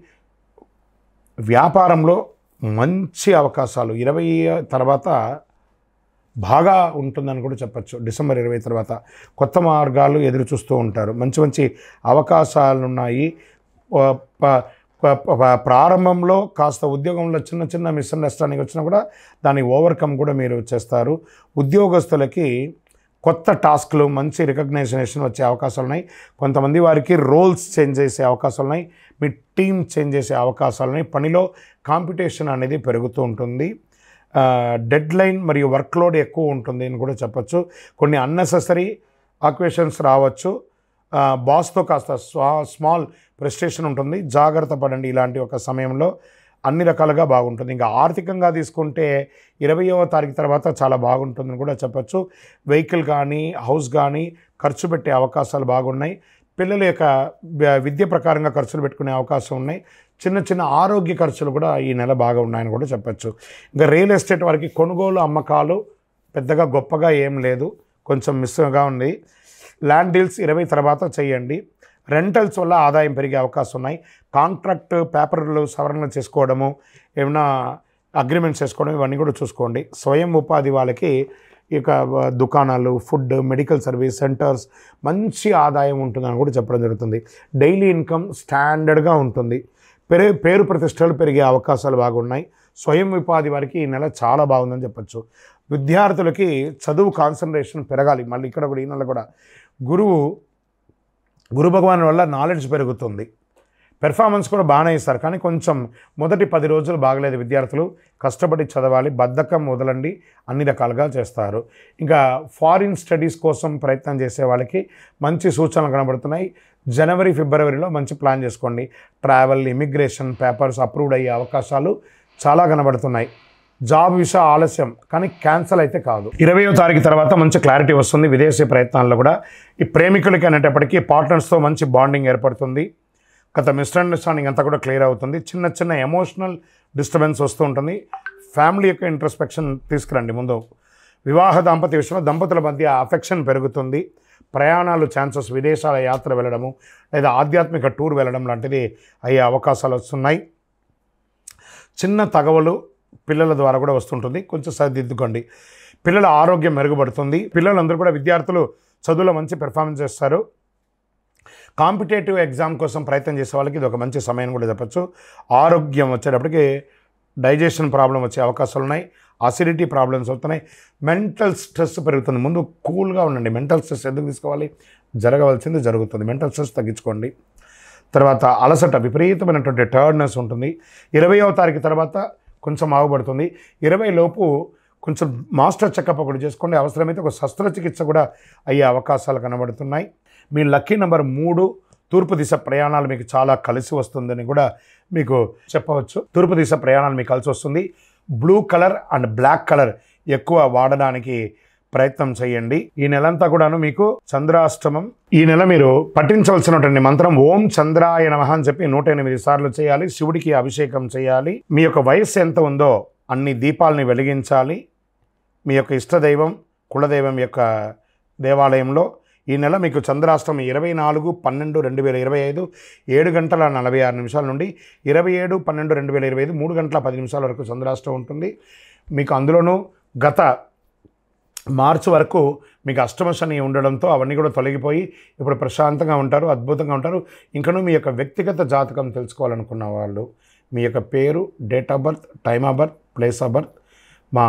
వ్యాపారంలో మంచి అవకాశాలు 20 తర్వాత బాగా ఉంటుందని కూడా చెప్పచ్చు. డిసెంబర్ 20 తర్వాత కొత్త మార్గాలు ఎదురు చూస్తూ ఉంటారు. మంచి మంచి అవకాశాలు ఉన్నాయి. ప్రారంభంలో కాస్త ఉద్యోగంలో చిన్న చిన్న మిస్అండర్స్టాండింగ్ వచ్చినా కూడా దాన్ని ఓవర్కమ్ కూడా మీరు చేస్తారు. ఉద్యోగస్తులకి కొత్త టాస్క్లు, మంచి రికగ్నైజేషన్ వచ్చే అవకాశాలు ఉన్నాయి. కొంతమంది వారికి రోల్స్ చేంజ్ చేసే అవకాశాలు ఉన్నాయి. మీ టీం చేంజ్ చేసే అవకాశాలు ఉన్నాయి. పనిలో కాంపిటీషన్ అనేది పెరుగుతూ ఉంటుంది. డెడ్ లైన్ మరియు వర్క్లోడ్ ఎక్కువ ఉంటుంది అని కూడా చెప్పచ్చు. కొన్ని అన్నెసెసరీ ఆక్యుపేషన్స్ రావచ్చు. బాస్తో కాస్త స్మాల్ ప్రెస్టేషన్ ఉంటుంది. జాగ్రత్త పడండి ఇలాంటి ఒక సమయంలో. అన్ని రకాలుగా బాగుంటుంది. ఇంకా ఆర్థికంగా తీసుకుంటే 20వ తారీఖు తర్వాత చాలా బాగుంటుందని కూడా చెప్పచ్చు. వెహికల్ కానీ హౌస్ కానీ ఖర్చు పెట్టే అవకాశాలు బాగున్నాయి. పిల్లల యొక్క విద్య ప్రకారంగా ఖర్చులు పెట్టుకునే అవకాశం ఉన్నాయి. చిన్న చిన్న ఆరోగ్య ఖర్చులు కూడా ఈ నెల బాగా ఉన్నాయని కూడా చెప్పచ్చు. ఇంకా రియల్ ఎస్టేట్ వారికి కొనుగోలు అమ్మకాలు పెద్దగా గొప్పగా ఏం లేదు, కొంచెం మిస్గా ఉంది. ల్యాండ్ డీల్స్ 20 తర్వాత చేయండి. రెంటల్స్ వల్ల ఆదాయం పెరిగే అవకాశం ఉన్నాయి. కాంట్రాక్ట్ పేపర్లు సవరణలు చేసుకోవడము, ఏమైనా అగ్రిమెంట్స్ చేసుకోవడం, ఇవన్నీ కూడా చూసుకోండి. స్వయం ఉపాధి వాళ్ళకి ఇక దుకాణాలు, ఫుడ్, మెడికల్ సర్వీస్ సెంటర్స్ మంచి ఆదాయం ఉంటుందని కూడా చెప్పడం జరుగుతుంది. డైలీ ఇన్కమ్ స్టాండర్డ్గా ఉంటుంది. పేరు ప్రతిష్టలు పెరిగే అవకాశాలు బాగున్నాయి. స్వయం ఉపాధి వారికి ఈ నెల చాలా బాగుందని చెప్పచ్చు. విద్యార్థులకి చదువు కాన్సన్ట్రేషన్ పెరగాలి. మళ్ళీ ఇక్కడ కూడా ఈ నెల కూడా గురు భగవాన్ వల్ల నాలెడ్జ్ పెరుగుతుంది. పెర్ఫార్మెన్స్ కూడా బాగానే ఇస్తారు. కానీ కొంచెం మొదటి 10 రోజులు బాగలేదు. విద్యార్థులు కష్టపడి చదవాలి, బద్ధకం వదలండి, అన్ని రకాలుగా చేస్తారు. ఇంకా ఫారిన్ స్టడీస్ కోసం ప్రయత్నం చేసే వాళ్ళకి మంచి సూచనలు కనబడుతున్నాయి. జనవరి, ఫిబ్రవరిలో మంచి ప్లాన్ చేసుకోండి. ట్రావెల్, ఇమిగ్రేషన్ పేపర్స్ అప్రూవ్డ్ అయ్యే అవకాశాలు చాలా కనబడుతున్నాయి. జాబ్ వీసా ఆలస్యం, కానీ క్యాన్సల్ అయితే కాదు. 20వ తారీఖు తర్వాత మంచి క్లారిటీ వస్తుంది. విదేశీ ప్రయత్నాల్లో కూడా ఈ ప్రేమికులకి అనేటప్పటికీ పార్ట్నర్స్తో మంచి బాండింగ్ ఏర్పడుతుంది. గత మిస్అండర్స్టాండింగ్ అంతా కూడా క్లియర్ అవుతుంది. చిన్న చిన్న ఎమోషనల్ డిస్టర్బెన్స్ వస్తూ ఉంటుంది. ఫ్యామిలీ యొక్క ఇంట్రస్పెక్షన్ తీసుకురండి ముందు. వివాహ దాంపత్య విషయంలో దంపతుల మధ్య అఫెక్షన్ పెరుగుతుంది. ప్రయాణాలు ఛాన్సెస్, విదేశాల యాత్ర వెళ్ళడము లేదా ఆధ్యాత్మిక టూర్ వెళ్ళడం లాంటిది అయ్యే అవకాశాలు వస్తున్నాయి. చిన్న తగవలు పిల్లల ద్వారా కూడా వస్తుంటుంది, కొంచెం సరిదిద్దుకోండి. పిల్లల ఆరోగ్యం మెరుగుపడుతుంది. పిల్లలందరూ కూడా విద్యార్థులు చదువులో మంచి పెర్ఫార్మెన్స్ చేస్తారు. కాంపిటేటివ్ ఎగ్జామ్ కోసం ప్రయత్నం చేసే వాళ్ళకి ఇది ఒక మంచి సమయం కూడా చెప్పచ్చు. ఆరోగ్యం వచ్చేటప్పటికి డైజెషన్ ప్రాబ్లం వచ్చే అవకాశాలు ఉన్నాయి. అసిడిటీ ప్రాబ్లమ్స్ అవుతున్నాయి. మెంటల్ స్ట్రెస్ పెరుగుతుంది. ముందు కూల్గా ఉండండి. మెంటల్ స్ట్రెస్ ఎందుకు తీసుకోవాలి? జరగవలసింది జరుగుతుంది. మెంటల్ స్ట్రెస్ తగ్గించుకోండి. తర్వాత అలసట, విపరీతమైనటువంటి టైర్డ్నెస్ ఉంటుంది. 20వ తారీఖు తర్వాత కొంచెం ఆగుపడుతుంది. 20 లోపు కొంచెం మాస్టర్ చెకప్ ఒకటి చేసుకోండి. అవసరమైతే ఒక శస్త్రచికిత్స కూడా అయ్యే అవకాశాలు కనబడుతున్నాయి. మీ లక్కీ నెంబర్ 3. తూర్పు దిశ ప్రయాణాలు మీకు చాలా కలిసి వస్తుందని కూడా మీకు చెప్పవచ్చు. తూర్పు దిశ ప్రయాణాలు మీకు కలిసి వస్తుంది. Blue colour and black colour ఎక్కువ వాడడానికి ప్రయత్నం చేయండి. ఈ నెలంతా కూడాను మీకు చంద్రాష్టమం. ఈ నెల మీరు పఠించవలసినటువంటి మంత్రం ఓం చంద్రాయ నమః అని చెప్పి 108 సార్లు చేయాలి. శివుడికి అభిషేకం చేయాలి. మీ యొక్క వయస్సు ఎంత ఉందో అన్ని దీపాలని వెలిగించాలి. మీ యొక్క ఇష్టదైవం కులదైవం యొక్క దేవాలయంలో ఈ నెల మీకు చంద్రాష్టమి 24/12/2025 7:46 నుండి 27/12/2025 3:10 వరకు చంద్రాష్టమి ఉంటుంది. మీకు అందులోనూ గత మార్చి వరకు మీకు అష్టమ శని ఉండడంతో అవన్నీ కూడా తొలగిపోయి ఇప్పుడు ప్రశాంతంగా ఉంటారు, అద్భుతంగా ఉంటారు. ఇంకనూ మీ యొక్క వ్యక్తిగత జాతకం తెలుసుకోవాలనుకున్న వాళ్ళు మీ యొక్క పేరు, date of birth, time of birth, place of birth మా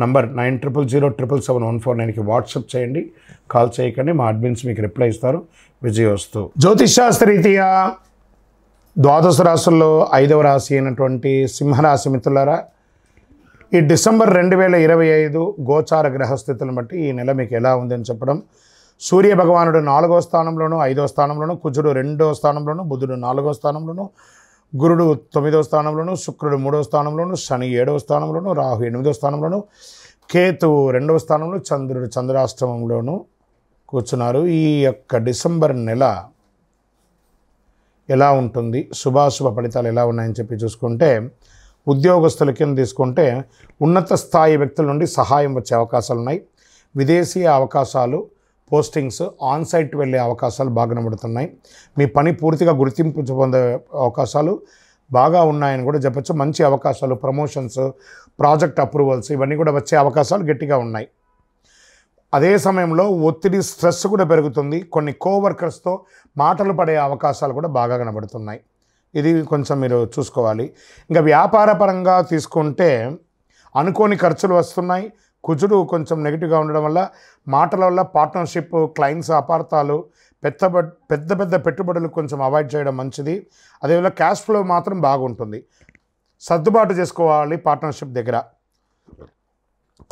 నంబర్ 9007077149కి వాట్సాప్ చేయండి. కాల్ చేయకండి, మా అడ్మిన్స్ మీకు రిప్లై ఇస్తారు. విజయోస్తు. జ్యోతిషాస్త్రరీత్యా ద్వాదశ రాశుల్లో 5వ రాశి అయినటువంటి సింహరాశి మిత్రులారా, ఈ డిసెంబర్ 2025 గోచార గ్రహస్థితులను బట్టి ఈ నెల మీకు ఎలా ఉందని చెప్పడం. సూర్య భగవానుడు 4వ స్థానంలోను, 5వ స్థానంలోను, కుజుడు 2వ స్థానంలోను, బుధుడు 4వ స్థానంలోను, గురుడు 9వ స్థానంలోను, శుక్రుడు 3వ స్థానంలోను, శని 7వ స్థానంలోను, రాహు 8వ స్థానంలోను, కేతు 2వ స్థానంలో, చంద్రుడు చంద్రాష్టమంలోను కూర్చున్నారు. ఈ యొక్క డిసెంబర్ నెల ఎలా ఉంటుంది, శుభాశుభ ఫలితాలు ఎలా ఉన్నాయని చెప్పి చూసుకుంటే, ఉద్యోగస్తుల కింద తీసుకుంటే ఉన్నత స్థాయి వ్యక్తుల నుండి సహాయం వచ్చే అవకాశాలు ఉన్నాయి. విదేశీ అవకాశాలు, పోస్టింగ్స్, ఆన్సైట్ వెళ్ళే అవకాశాలు బాగా కనబడుతున్నాయి. మీ పని పూర్తిగా గుర్తింపు పొందే అవకాశాలు బాగా ఉన్నాయని కూడా చెప్పచ్చు. మంచి అవకాశాలు, ప్రమోషన్స్, ప్రాజెక్ట్ అప్రూవల్స్ ఇవన్నీ కూడా వచ్చే అవకాశాలు గట్టిగా ఉన్నాయి. అదే సమయంలో ఒత్తిడి, స్ట్రెస్ కూడా పెరుగుతుంది. కొన్ని కోవర్కర్స్తో మాటలు పడే అవకాశాలు కూడా బాగా కనబడుతున్నాయి. ఇది కొంచెం మీరు చూసుకోవాలి. ఇంకా వ్యాపార పరంగా తీసుకుంటే అనుకోని ఖర్చులు వస్తున్నాయి. కుజుడు కొంచెం నెగిటివ్గా ఉండడం వల్ల మాటల వల్ల పార్ట్నర్షిప్, క్లయింట్స్ అపార్థాలు, పెద్ద పెద్ద పెట్టుబడులు కొంచెం అవాయిడ్ చేయడం మంచిది. అదేవిధంగా క్యాష్ ఫ్లో మాత్రం బాగుంటుంది. సర్దుబాటు చేసుకోవాలి పార్ట్నర్షిప్ దగ్గర.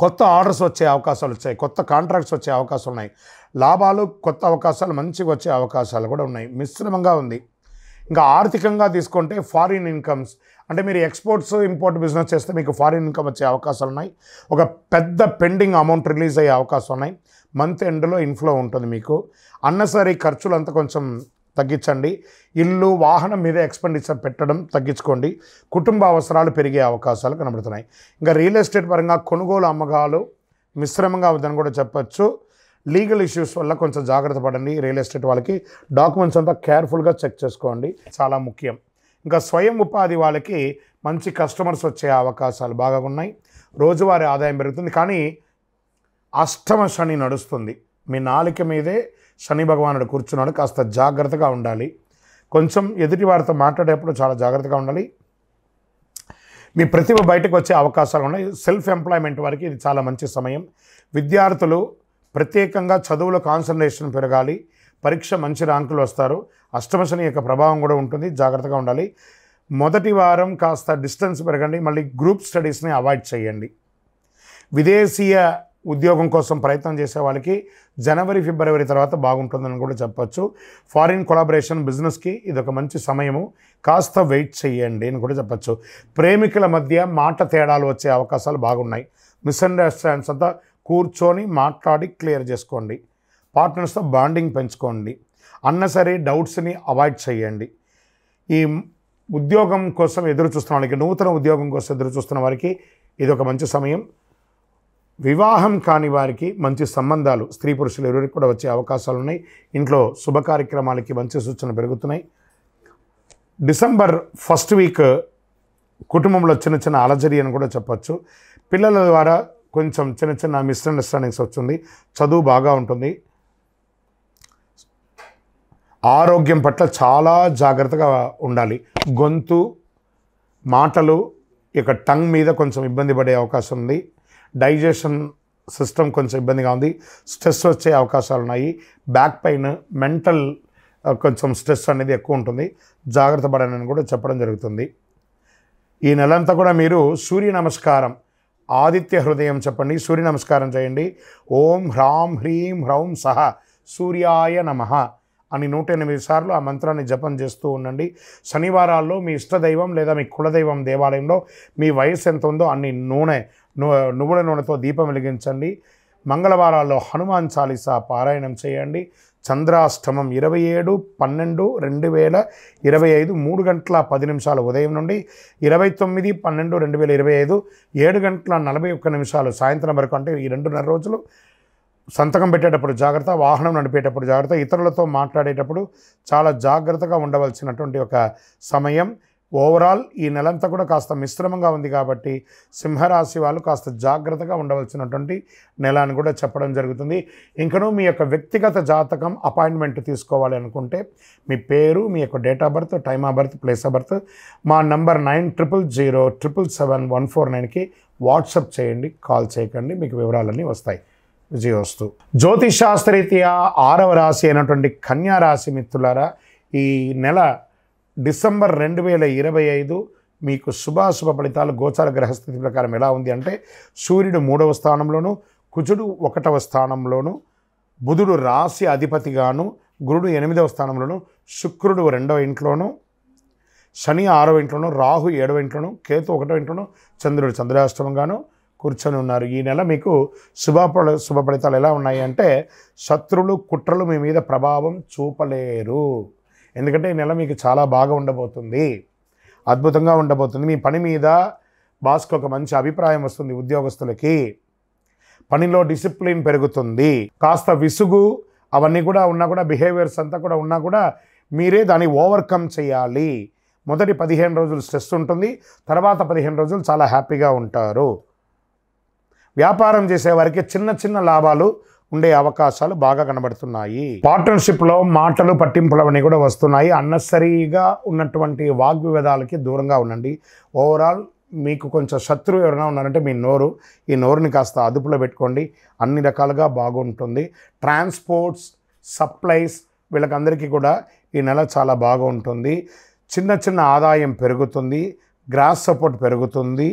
కొత్త ఆర్డర్స్ వచ్చే అవకాశాలు వచ్చాయి, కొత్త కాంట్రాక్ట్స్ వచ్చే అవకాశాలు ఉన్నాయి. లాభాలు, కొత్త అవకాశాలు మంచిగా వచ్చే అవకాశాలు కూడా ఉన్నాయి. మిశ్రమంగా ఉంది. ఇంకా ఆర్థికంగా తీసుకుంటే ఫారిన్ ఇన్కమ్స్, అంటే మీరు ఎక్స్పోర్ట్స్ ఇంపోర్ట్ బిజినెస్ చేస్తే మీకు ఫారిన్ ఇన్కమ్ వచ్చే అవకాశాలు ఉన్నాయి. ఒక పెద్ద పెండింగ్ అమౌంట్ రిలీజ్ అయ్యే అవకాశం ఉన్నాయి. మంత్ ఎండ్లో ఇన్ఫ్లో ఉంటుంది. మీకు అన్నసరీ ఖర్చులు అంతా కొంచెం తగ్గించండి. ఇల్లు, వాహనం మీద ఎక్స్పెండిచర్ పెట్టడం తగ్గించుకోండి. కుటుంబ అవసరాలు పెరిగే అవకాశాలు కనబడుతున్నాయి. ఇంకా రియల్ ఎస్టేట్ పరంగా కొనుగోలు, అమ్మకాలు మిశ్రమంగా ఉందని కూడా చెప్పచ్చు. లీగల్ ఇష్యూస్ వల్ల కొంచెం జాగ్రత్త పడండి. రియల్ ఎస్టేట్ వాళ్ళకి డాక్యుమెంట్స్ అంతా కేర్ఫుల్గా చెక్ చేసుకోండి, చాలా ముఖ్యం. ఇంకా స్వయం ఉపాధి వాళ్ళకి మంచి కస్టమర్స్ వచ్చే అవకాశాలు బాగా ఉన్నాయి. రోజువారీ ఆదాయం పెరుగుతుంది. కానీ అష్టమ శని నడుస్తుంది. మీ నాలిక మీదే శని భగవానుడు కూర్చున్నాడు. కాస్త జాగ్రత్తగా ఉండాలి. కొంచెం ఎదుటి వారితో మాట్లాడేటప్పుడు చాలా జాగ్రత్తగా ఉండాలి. మీ ప్రతిభ బయటకు వచ్చే అవకాశాలు ఉన్నాయి. సెల్ఫ్ ఎంప్లాయ్మెంట్ వారికి ఇది చాలా మంచి సమయం. విద్యార్థులు ప్రత్యేకంగా చదువులో కాన్సన్ట్రేషన్ పెరగాలి. పరీక్ష మంచి ర్యాంకులు వస్తారు. అష్టమ శని యొక్క ప్రభావం కూడా ఉంటుంది, జాగ్రత్తగా ఉండాలి. మొదటి వారం కాస్త డిస్టెన్స్ పెరగండి. మళ్ళీ గ్రూప్ స్టడీస్ని అవాయిడ్ చేయండి. విదేశీయ ఉద్యోగం కోసం ప్రయత్నం చేసే వాళ్ళకి జనవరి, ఫిబ్రవరి తర్వాత బాగుంటుందని కూడా చెప్పచ్చు. ఫారిన్ కొలాబరేషన్ బిజినెస్కి ఇది ఒక మంచి సమయము. కాస్త వెయిట్ చేయండి అని కూడా చెప్పచ్చు. ప్రేమికుల మధ్య మాట తేడాలు వచ్చే అవకాశాలు బాగున్నాయి. మిస్అండర్స్టాండ్స్ అంతా కూర్చొని మాట్లాడి క్లియర్ చేసుకోండి. పార్ట్నర్స్తో బాండింగ్ పెంచుకోండి. అన్నసరీ డౌట్స్ని అవాయిడ్ చేయండి. ఈ ఉద్యోగం కోసం ఎదురు చూస్తున్న వాళ్ళకి, నూతన ఉద్యోగం కోసం ఎదురు చూస్తున్న వారికి ఇది ఒక మంచి సమయం. వివాహం కాని వారికి మంచి సంబంధాలు, స్త్రీ పురుషులు ఎవరికి కూడా వచ్చే అవకాశాలు ఉన్నాయి. ఇంట్లో శుభ కార్యక్రమాలకి మంచి సూచనలు పెరుగుతున్నాయి. డిసెంబర్ ఫస్ట్ వీక్ కుటుంబంలో చిన్న చిన్న అలజడి అని కూడా చెప్పచ్చు. పిల్లల ద్వారా కొంచెం చిన్న చిన్న మిస్అండర్స్టాండింగ్స్ వచ్చింది. చదువు బాగా ఉంటుంది. ఆరోగ్యం పట్ల చాలా జాగ్రత్తగా ఉండాలి. గొంతు, మాటలు, ఇక టంగ్ మీద కొంచెం ఇబ్బంది పడే అవకాశం ఉంది. డైజెషన్ సిస్టమ్ కొంచెం ఇబ్బందిగా ఉంది. స్ట్రెస్ వచ్చే అవకాశాలు ఉన్నాయి. బ్యాక్ పెయిన్, మెంటల్ కొంచెం స్ట్రెస్ అనేది ఎక్కువ ఉంటుంది. జాగ్రత్త పడనని కూడా చెప్పడం జరుగుతుంది. ఈ నెలంతా కూడా మీరు సూర్య నమస్కారం, ఆదిత్య హృదయం చెప్పండి. సూర్య నమస్కారం చేయండి. ఓం హ్రాం హ్రీం హ్రౌం సహ సూర్యాయ నమః అని 108 సార్లు ఆ మంత్రాన్ని జపం చేస్తూ ఉండండి. శనివారాల్లో మీ ఇష్టదైవం లేదా మీ కులదైవం దేవాలయంలో మీ వయసు ఎంత ఉందో అన్ని నువ్వుల నూనెతో దీపం వెలిగించండి. మంగళవారాల్లో హనుమాన్ చాలీసా పారాయణం చేయండి. చంద్రాష్టమం 27/12/2025 3:10 ఉదయం నుండి 29/12/2025 7:41 సాయంత్రం వరకు, అంటే ఈ 2.5 రోజులు సంతకం పెట్టేటప్పుడు జాగ్రత్త, వాహనం నడిపేటప్పుడు జాగ్రత్త, ఇతరులతో మాట్లాడేటప్పుడు చాలా జాగ్రత్తగా ఉండవలసినటువంటి ఒక సమయం. ఓవరాల్ ఈ నెలంతా కూడా కాస్త మిశ్రమంగా ఉంది కాబట్టి సింహరాశి వాళ్ళు కాస్త జాగ్రత్తగా ఉండవలసినటువంటి నెల అని కూడా చెప్పడం జరుగుతుంది. ఇంకనూ మీ యొక్క వ్యక్తిగత జాతకం అపాయింట్మెంట్ తీసుకోవాలి అనుకుంటే మీ పేరు, మీ యొక్క date of birth, time of birth, place of birth మా నంబర్ 9007777149కి వాట్సాప్ చేయండి, కాల్ చేయకండి, మీకు వివరాలన్నీ వస్తాయి. విజయోస్తు. జ్యోతిషాస్త్రరీత్యా 6వ రాశి అయినటువంటి కన్యా రాశి మిత్రులారా, ఈ నెల డిసెంబర్ 2025 మీకు శుభాశుభ ఫలితాలు గోచార గ్రహస్థితి ప్రకారం ఎలా ఉంది అంటే, సూర్యుడు 3వ స్థానంలోను, కుజుడు 1వ స్థానంలోను, బుధుడు రాశి అధిపతిగాను, గురుడు 8వ స్థానంలోను, శుక్రుడు 2వ ఇంట్లోను, శని 6వ ఇంట్లోను, రాహు 7వ ఇంట్లోను, కేతు 1వ ఇంట్లోను, చంద్రుడు చంద్రాష్టమంగాను కూర్చొని ఉన్నారు. ఈ నెల మీకు శుభ ఫలితాలు ఎలా ఉన్నాయి అంటే, శత్రులు కుట్రలు మీ మీద ప్రభావం చూపలేరు. ఎందుకంటే ఈ నెల మీకు చాలా బాగా ఉండబోతుంది, అద్భుతంగా ఉండబోతుంది. మీ పని మీద బాస్కి ఒక మంచి అభిప్రాయం వస్తుంది. ఉద్యోగస్తులకి పనిలో డిసిప్లిన్ పెరుగుతుంది. కాస్త విసుగు అవన్నీ కూడా ఉన్నా కూడా, బిహేవియర్స్ అంతా కూడా ఉన్నా కూడా మీరే దాన్ని ఓవర్కమ్ చేయాలి. మొదటి 15 రోజులు స్ట్రెస్ ఉంటుంది, తర్వాత 15 రోజులు చాలా హ్యాపీగా ఉంటారు. వ్యాపారం చేసేవారికి చిన్న చిన్న లాభాలు ఉండే అవకాశాలు బాగా కనబడుతున్నాయి. పార్ట్నర్షిప్లో మాటలు పట్టింపులు అవన్నీ కూడా వస్తున్నాయి. అన్నెసరీగా ఉన్నటువంటి వాగ్వివాదాలకి దూరంగా ఉండండి. ఓవరాల్ మీకు కొంచెం శత్రువు ఎవరైనా ఉన్నారంటే మీ నోరు, ఈ నోరుని కాస్త అదుపులో పెట్టుకోండి, అన్ని రకాలుగా బాగుంటుంది. ట్రాన్స్పోర్ట్స్, సప్లైస్ వీళ్ళకందరికీ కూడా ఈ నెల చాలా బాగా ఉంటుంది. చిన్న చిన్న ఆదాయం పెరుగుతుంది, గ్రాస్ సపోర్ట్ పెరుగుతుంది.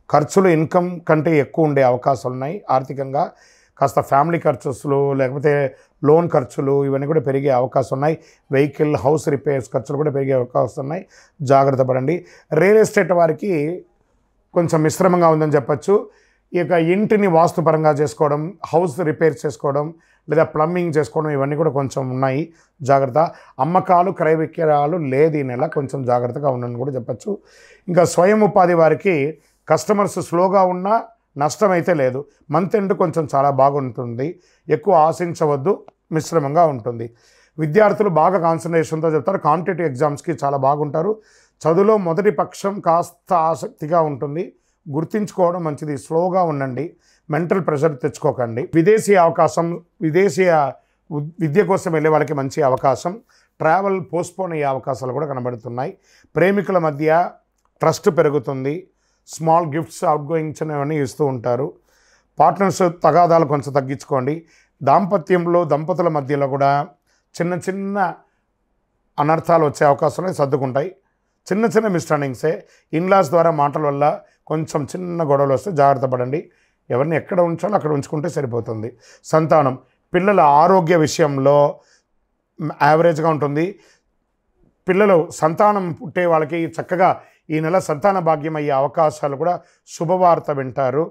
ఖర్చులు ఇన్కమ్ కంటే ఎక్కువ ఉండే అవకాశాలు ఉన్నాయి. ఆర్థికంగా కాస్త ఫ్యామిలీ ఖర్చులు లేకపోతే లోన్ ఖర్చులు ఇవన్నీ కూడా పెరిగే అవకాశం ఉన్నాయి. వెహికల్, హౌస్ రిపేర్స్ ఖర్చులు కూడా పెరిగే అవకాశం ఉన్నాయి. జాగ్రత్త పడండి. రియల్ ఎస్టేట్ వారికి కొంచెం మిశ్రమంగా ఉందని చెప్పచ్చు. ఇక ఇంటిని వాస్తుపరంగా చేసుకోవడం, హౌస్ రిపేర్ చేసుకోవడం లేదా ప్లంబింగ్ చేసుకోవడం ఇవన్నీ కూడా కొంచెం ఉన్నాయి. జాగ్రత్త. అమ్మకాలు, క్రయ విక్రయాలు లేదు ఈ నెల, కొంచెం జాగ్రత్తగా ఉండని కూడా చెప్పచ్చు. ఇంకా స్వయం ఉపాధి వారికి కస్టమర్స్ స్లోగా ఉన్నా నష్టం అయితే లేదు. మంత్ ఎండ్ కొంచెం చాలా బాగుంటుంది, ఎక్కువ ఆశించవద్దు, మిశ్రమంగా ఉంటుంది. విద్యార్థులు బాగా కాన్సన్ట్రేషన్తో చెప్తారు. కాంపిటేటివ్ ఎగ్జామ్స్కి చాలా బాగుంటారు. చదువులో మొదటి పక్షం కాస్త ఆసక్తిగా ఉంటుంది, గుర్తించుకోవడం మంచిది. స్లోగా ఉండండి, మెంటల్ ప్రెషర్ తెచ్చుకోకండి. విదేశీయ విద్య కోసం వెళ్ళే వాళ్ళకి మంచి అవకాశం. ట్రావెల్ పోస్ట్పోన్ అయ్యే అవకాశాలు కూడా కనబడుతున్నాయి. ప్రేమికుల మధ్య ట్రస్ట్ పెరుగుతుంది. స్మాల్ గిఫ్ట్స్, అవుట్ గోయింగ్స్ అనేవన్నీ ఇస్తూ ఉంటారు. పార్ట్నర్స్ తగాదాలు కొంచెం తగ్గించుకోండి. దాంపత్యంలో దంపతుల మధ్యలో కూడా చిన్న చిన్న అనర్థాలు వచ్చే అవకాశాలు సర్దుకుంటాయి. చిన్న చిన్న మిస్అండర్స్టాండింగ్సే. ఇన్లాస్ ద్వారా మాటల వల్ల కొంచెం చిన్న గొడవలు వస్తే జాగ్రత్త పడండి. ఎవరిని ఎక్కడ ఉంచాలో అక్కడ ఉంచుకుంటే సరిపోతుంది. సంతానం, పిల్లల ఆరోగ్య విషయంలో యావరేజ్గా ఉంటుంది. పిల్లలు సంతానం పుట్టే వాళ్ళకి చక్కగా ఈ నెల సంతాన భాగ్యం అయ్యే అవకాశాలు కూడా, శుభవార్త వింటారు.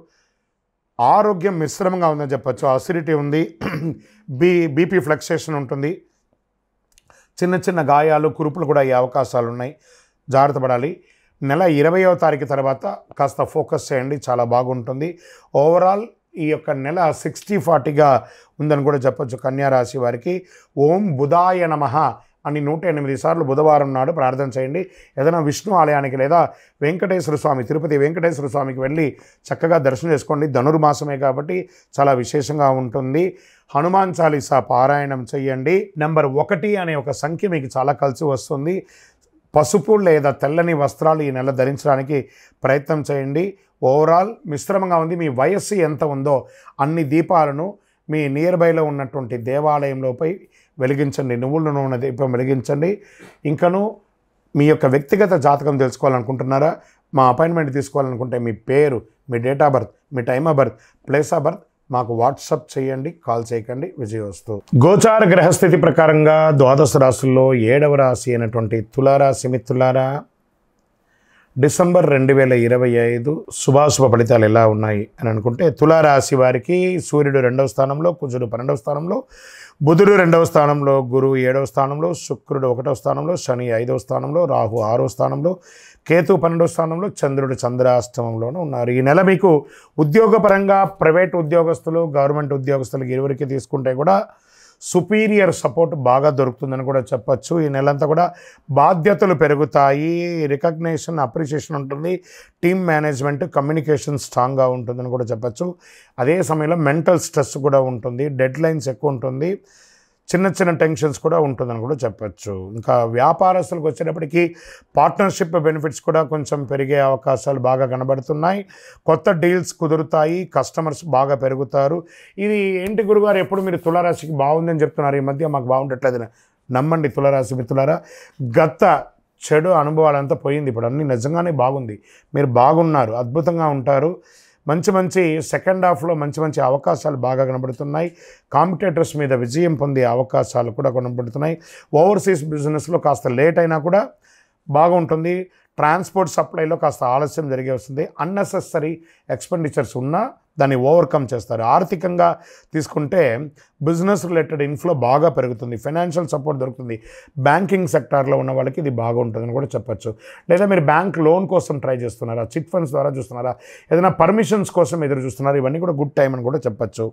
ఆరోగ్యం మిశ్రమంగా ఉందని చెప్పచ్చు. అసిడిటీ ఉంది, బీపీ ఫ్లక్చుయేషన్ ఉంటుంది. చిన్న చిన్న గాయాలు, కురుపులు కూడా అయ్యే అవకాశాలు ఉన్నాయి. జాగ్రత్త పడాలి. నెల 20వ తారీఖు తర్వాత కాస్త ఫోకస్ చేయండి, చాలా బాగుంటుంది. ఓవరాల్ ఈ యొక్క నెల 60-40గా ఉందని కూడా చెప్పచ్చు కన్యా రాశి వారికి. ఓం బుధాయ నమః అని 108 సార్లు బుధవారం నాడు ప్రార్థన చేయండి. ఏదైనా విష్ణు ఆలయానికి లేదా వెంకటేశ్వర స్వామి, తిరుపతి వెంకటేశ్వర స్వామికి వెళ్ళి చక్కగా దర్శనం చేసుకోండి. ధనుర్మాసమే కాబట్టి చాలా విశేషంగా ఉంటుంది. హనుమాన్ చాలీసా పారాయణం చేయండి. నెంబర్ 1 అనే ఒక సంఖ్య మీకు చాలా కలిసి వస్తుంది. పసుపు లేదా తెల్లని వస్త్రాలు ఈ నెల ధరించడానికి ప్రయత్నం చేయండి. ఓవరాల్ మిశ్రమంగా ఉంది. మీ వయస్సు ఎంత ఉందో అన్ని దీపాలను మీ నియర్ బైలో ఉన్నటువంటి దేవాలయంలోపై వెలిగించండి. నువ్వుల నూనె దీపం వెలిగించండి. ఇంకను మీ యొక్క వ్యక్తిగత జాతకం తెలుసుకోవాలనుకుంటున్నారా? మా అపాయింట్మెంట్ తీసుకోవాలనుకుంటే మీ పేరు, మీ డేట్ ఆఫ్ బర్త్, మీ time of birth, place of birth మాకు వాట్సాప్ చేయండి, కాల్ చేయకండి. విజయోస్తు. గోచార గ్రహస్థితి ప్రకారంగా 12 రాశుల్లో 7వ రాశి అయినటువంటి తులారాశి మిత్రులారా, డిసెంబర్ 2025 శుభాశుభ ఫలితాలు ఎలా ఉన్నాయి అని అనుకుంటే, తులారాశి వారికి సూర్యుడు 2వ స్థానంలో, కుజుడు 12వ స్థానంలో, బుధుడు 2వ స్థానంలో, గురువు 7వ స్థానంలో, శుక్రుడు 1వ స్థానంలో, శని 5వ స్థానంలో, రాహు 6వ స్థానంలో, కేతు 12వ స్థానంలో, చంద్రుడు చంద్రాష్టమంలోనూ ఉన్నారు. ఈ నెల మీకు ఉద్యోగపరంగా ప్రైవేట్ ఉద్యోగస్తులు, గవర్నమెంట్ ఉద్యోగస్తులకు ఇరువురికి తీసుకుంటే కూడా సుపీరియర్ సపోర్ట్ బాగా దొరుకుతుందని కూడా చెప్పచ్చు. ఈ నెలంతా కూడా బాధ్యతలు పెరుగుతాయి, రికగ్నేషన్, అప్రిషియేషన్ ఉంటుంది, టీమ్ మేనేజ్మెంట్, కమ్యూనికేషన్ స్ట్రాంగ్గా ఉంటుందని కూడా చెప్పచ్చు. అదే సమయంలో మెంటల్ స్ట్రెస్ కూడా ఉంటుంది, డెడ్ లైన్స్ ఎక్కువ ఉంటుంది, చిన్న చిన్న టెన్షన్స్ కూడా ఉంటుందని కూడా చెప్పచ్చు. ఇంకా వ్యాపారస్తులకు వచ్చేటప్పటికి పార్ట్నర్షిప్ బెనిఫిట్స్ కూడా కొంచెం పెరిగే అవకాశాలు బాగా కనబడుతున్నాయి. కొత్త డీల్స్ కుదురుతాయి, కస్టమర్స్ బాగా పెరుగుతారు. ఇది ఏంటి గురుగారు, ఎప్పుడు మీరు తులారాశికి బాగుందని చెప్తున్నారు, ఈ మధ్య మాకు బాగుండట్లేదు. నమ్మండి తులారాశి మిత్రులారా, గత చెడు అనుభవాలంతా పోయింది. ఇప్పుడు అన్నీ నిజంగానే బాగుంది. మీరు బాగున్నారు, అద్భుతంగా ఉంటారు. మంచి సెకండ్ హాఫ్లో మంచి అవకాశాలు బాగా కనబడుతున్నాయి. కాంపిటేటర్స్ మీద విజయం పొందే అవకాశాలు కూడా కనబడుతున్నాయి. ఓవర్సీస్ బిజినెస్లో కాస్త లేట్ అయినా కూడా బాగుంటుంది. ట్రాన్స్పోర్ట్ సప్లైలో కాస్త ఆలస్యం జరిగే వస్తుంది. అన్నెసెసరీ ఎక్స్పెండిచర్స్ ఉన్నా దాన్ని ఓవర్కమ్ చేస్తారు. ఆర్థికంగా తీసుకుంటే బిజినెస్ రిలేటెడ్ ఇన్ఫ్లో బాగా పెరుగుతుంది, ఫైనాన్షియల్ సపోర్ట్ దొరుకుతుంది. బ్యాంకింగ్ సెక్టార్లో ఉన్న వాళ్ళకి ఇది బాగుంటుందని కూడా చెప్పచ్చు. లేదా మీరు బ్యాంక్ లోన్ కోసం ట్రై చేస్తున్నారా, చిట్ ఫండ్స్ ద్వారా చూస్తున్నారా, ఏదైనా పర్మిషన్స్ కోసం ఎదురు చూస్తున్నారా, ఇవన్నీ కూడా గుడ్ టైం అని కూడా చెప్పచ్చు.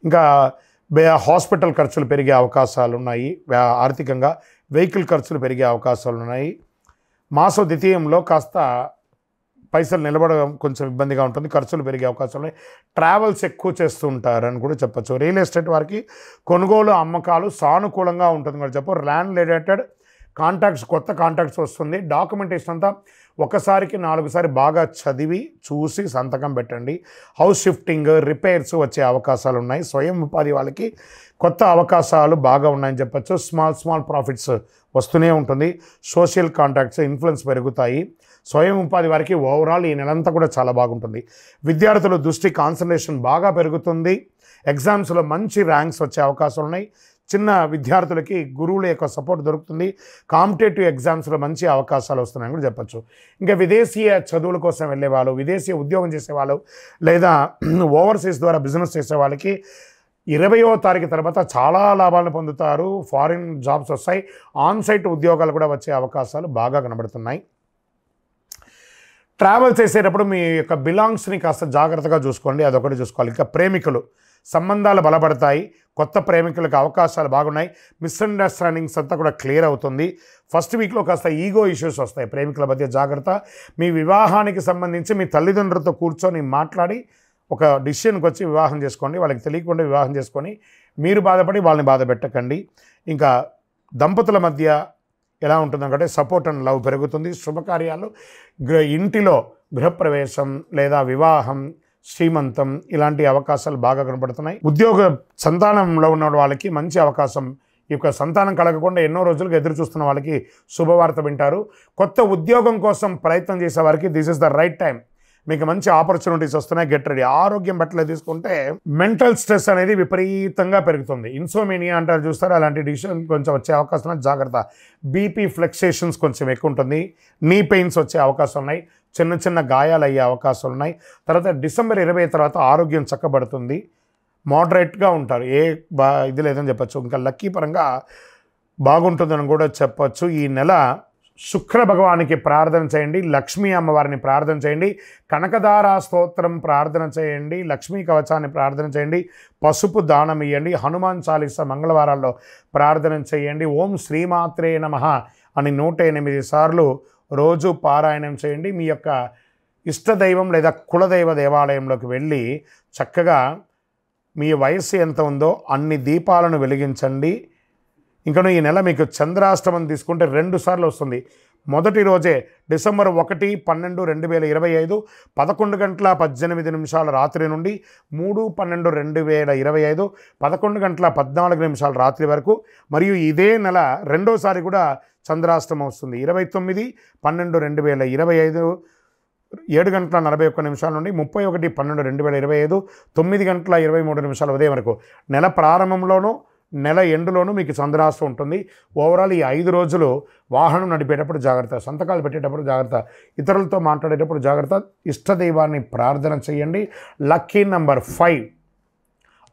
ఇంకా హాస్పిటల్ ఖర్చులు పెరిగే అవకాశాలు ఉన్నాయి. ఆర్థికంగా వెహికల్ ఖర్చులు పెరిగే అవకాశాలు ఉన్నాయి. మాస ద్వితీయంలో కాస్త పైసలు నిలబడడం కొంచెం ఇబ్బందిగా ఉంటుంది, ఖర్చులు పెరిగే అవకాశాలు ఉన్నాయి. ట్రావెల్స్ ఎక్కువ చేస్తూ ఉంటారని కూడా చెప్పచ్చు. రియల్ ఎస్టేట్ వారికి కొనుగోలు అమ్మకాలు సానుకూలంగా ఉంటుంది కూడా చెప్పు. ల్యాండ్ రిలేటెడ్ కాంటాక్ట్స్, కొత్త కాంటాక్ట్స్ వస్తుంది. డాక్యుమెంటేషన్ అంతా ఒకసారికి 4 సారి బాగా చదివి చూసి సంతకం పెట్టండి. హౌస్ షిఫ్టింగ్, రిపేర్స్ వచ్చే అవకాశాలు ఉన్నాయి. స్వయం ఉపాధి వాళ్ళకి కొత్త అవకాశాలు బాగా ఉన్నాయని చెప్పచ్చు. స్మాల్ ప్రాఫిట్స్ వస్తూనే ఉంటుంది. సోషల్ కాంటాక్ట్స్, ఇన్ఫ్లుయెన్స్ పెరుగుతాయి. స్వయం ఉపాధి వారికి ఓవరాల్ ఈ నెలంతా కూడా చాలా బాగుంటుంది. విద్యార్థుల దృష్టి, కాన్సన్ట్రేషన్ బాగా పెరుగుతుంది. ఎగ్జామ్స్లో మంచి ర్యాంక్స్ వచ్చే అవకాశాలు ఉన్నాయి. చిన్న విద్యార్థులకి గురువుల యొక్క సపోర్ట్ దొరుకుతుంది. కాంపిటేటివ్ ఎగ్జామ్స్లో మంచి అవకాశాలు వస్తున్నాయని కూడా చెప్పచ్చు. ఇంకా విదేశీయ చదువుల కోసం వెళ్ళేవాళ్ళు, విదేశీయ ఉద్యోగం చేసేవాళ్ళు, లేదా ఓవర్సీస్ ద్వారా బిజినెస్ చేసే వాళ్ళకి 20వ తారీఖు తర్వాత చాలా లాభాలను పొందుతారు. ఫారిన్ జాబ్స్ వస్తాయి. ఆన్సైట్ ఉద్యోగాలు కూడా వచ్చే అవకాశాలు బాగా కనబడుతున్నాయి. ట్రావెల్ చేసేటప్పుడు మీ యొక్క బిలాంగ్స్ని కాస్త జాగ్రత్తగా చూసుకోండి, అదొకటి చూసుకోవాలి. ఇంకా ప్రేమికులు సంబంధాలు బలపడతాయి. కొత్త ప్రేమికులకు అవకాశాలు బాగున్నాయి. మిస్అండర్స్టాండింగ్స్ అంతా కూడా క్లియర్ అవుతుంది. ఫస్ట్ వీక్లో కాస్త ఈగో ఇష్యూస్ వస్తాయి, ప్రేమికుల మధ్య జాగ్రత్త. మీ వివాహానికి సంబంధించి మీ తల్లిదండ్రులతో కూర్చొని మాట్లాడి ఒక డిసిషన్కి వచ్చి వివాహం చేసుకోండి. వాళ్ళకి తెలియకుండా వివాహం చేసుకొని మీరు బాధపడి వాళ్ళని బాధ పెట్టకండి. ఇంకా దంపతుల మధ్య ఎలా ఉంటుందంటే సపోర్ట్ అండ్ లవ్ పెరుగుతుంది. శుభకార్యాలు, ఇంటిలో గృహప్రవేశం లేదా వివాహం, శ్రీమంతం ఇలాంటి అవకాశాలు బాగా కనబడుతున్నాయి. ఉద్యోగ సంతానంలో ఉన్న వాళ్ళకి మంచి అవకాశం. ఈ యొక్క సంతానం కలగకుండా ఎన్నో రోజులుగా ఎదురు చూస్తున్న వాళ్ళకి శుభవార్త వింటారు. కొత్త ఉద్యోగం కోసం ప్రయత్నం చేసే వారికి this is the right time. మీకు మంచి ఆపర్చునిటీస్ వస్తున్నాయి, గెట్ రెడీ. ఆరోగ్యం పట్ల తీసుకుంటే మెంటల్ స్ట్రెస్ అనేది విపరీతంగా పెరుగుతుంది. ఇన్సోమేనియా అంటారు చూస్తారు, అలాంటి డిసిషన్ కొంచెం వచ్చే అవకాశం జాగ్రత్త. బీపీ ఫ్లక్సేషన్స్ కొంచెం ఎక్కువ ఉంటుంది. నీ పెయిన్స్ వచ్చే అవకాశం ఉన్నాయి. చిన్న గాయాలు అయ్యే అవకాశాలు ఉన్నాయి. తర్వాత డిసెంబర్ 20 తర్వాత ఆరోగ్యం చక్కబడుతుంది. మోడరేట్గా ఉంటారు, ఇది లేదని చెప్పచ్చు. ఇంకా లక్కీ పరంగా బాగుంటుందని కూడా చెప్పచ్చు. ఈ నెల శుక్ర భగవానికి ప్రార్థన చేయండి, లక్ష్మీ అమ్మవారిని ప్రార్థన చేయండి, కనకదార స్తోత్రం ప్రార్థన చేయండి, లక్ష్మీ కవచాన్ని ప్రార్థన చేయండి, పసుపు దానం ఇవ్వండి, హనుమాన్ చాలీస మంగళవారాల్లో ప్రార్థన చేయండి. ఓం శ్రీమాత్రే నమః అని 108 సార్లు రోజు పారాయణం చేయండి. మీ యొక్క ఇష్టదైవం లేదా కులదైవ దేవాలయంలోకి వెళ్ళి చక్కగా మీ వయస్సు ఎంత ఉందో అన్ని దీపాలను వెలిగించండి. ఇంకా ఈ నెల మీకు చంద్రాష్టమం తీసుకుంటే 2 సార్లు వస్తుంది. మొదటి రోజే డిసెంబర్ 1, 12, 2025 11:18 రాత్రి నుండి 3, 12, 2025 11:14 రాత్రి వరకు. మరియు ఇదే నెల రెండోసారి కూడా చంద్రాష్టమం వస్తుంది. 29, 12, 2025 7:41 నుండి 31, 12, 2025 9:23 ఉదయం వరకు. నెల ప్రారంభంలోనూ నెల ఎండులోనూ మీకు చంద్రాష్టం ఉంటుంది. ఓవరాల్ ఈ 5 రోజులు వాహనం నడిపేటప్పుడు జాగ్రత్త, సంతకాలు పెట్టేటప్పుడు జాగ్రత్త, ఇతరులతో మాట్లాడేటప్పుడు జాగ్రత్త. ఇష్టదైవాన్ని ప్రార్థన చేయండి. లక్కీ నెంబర్ 5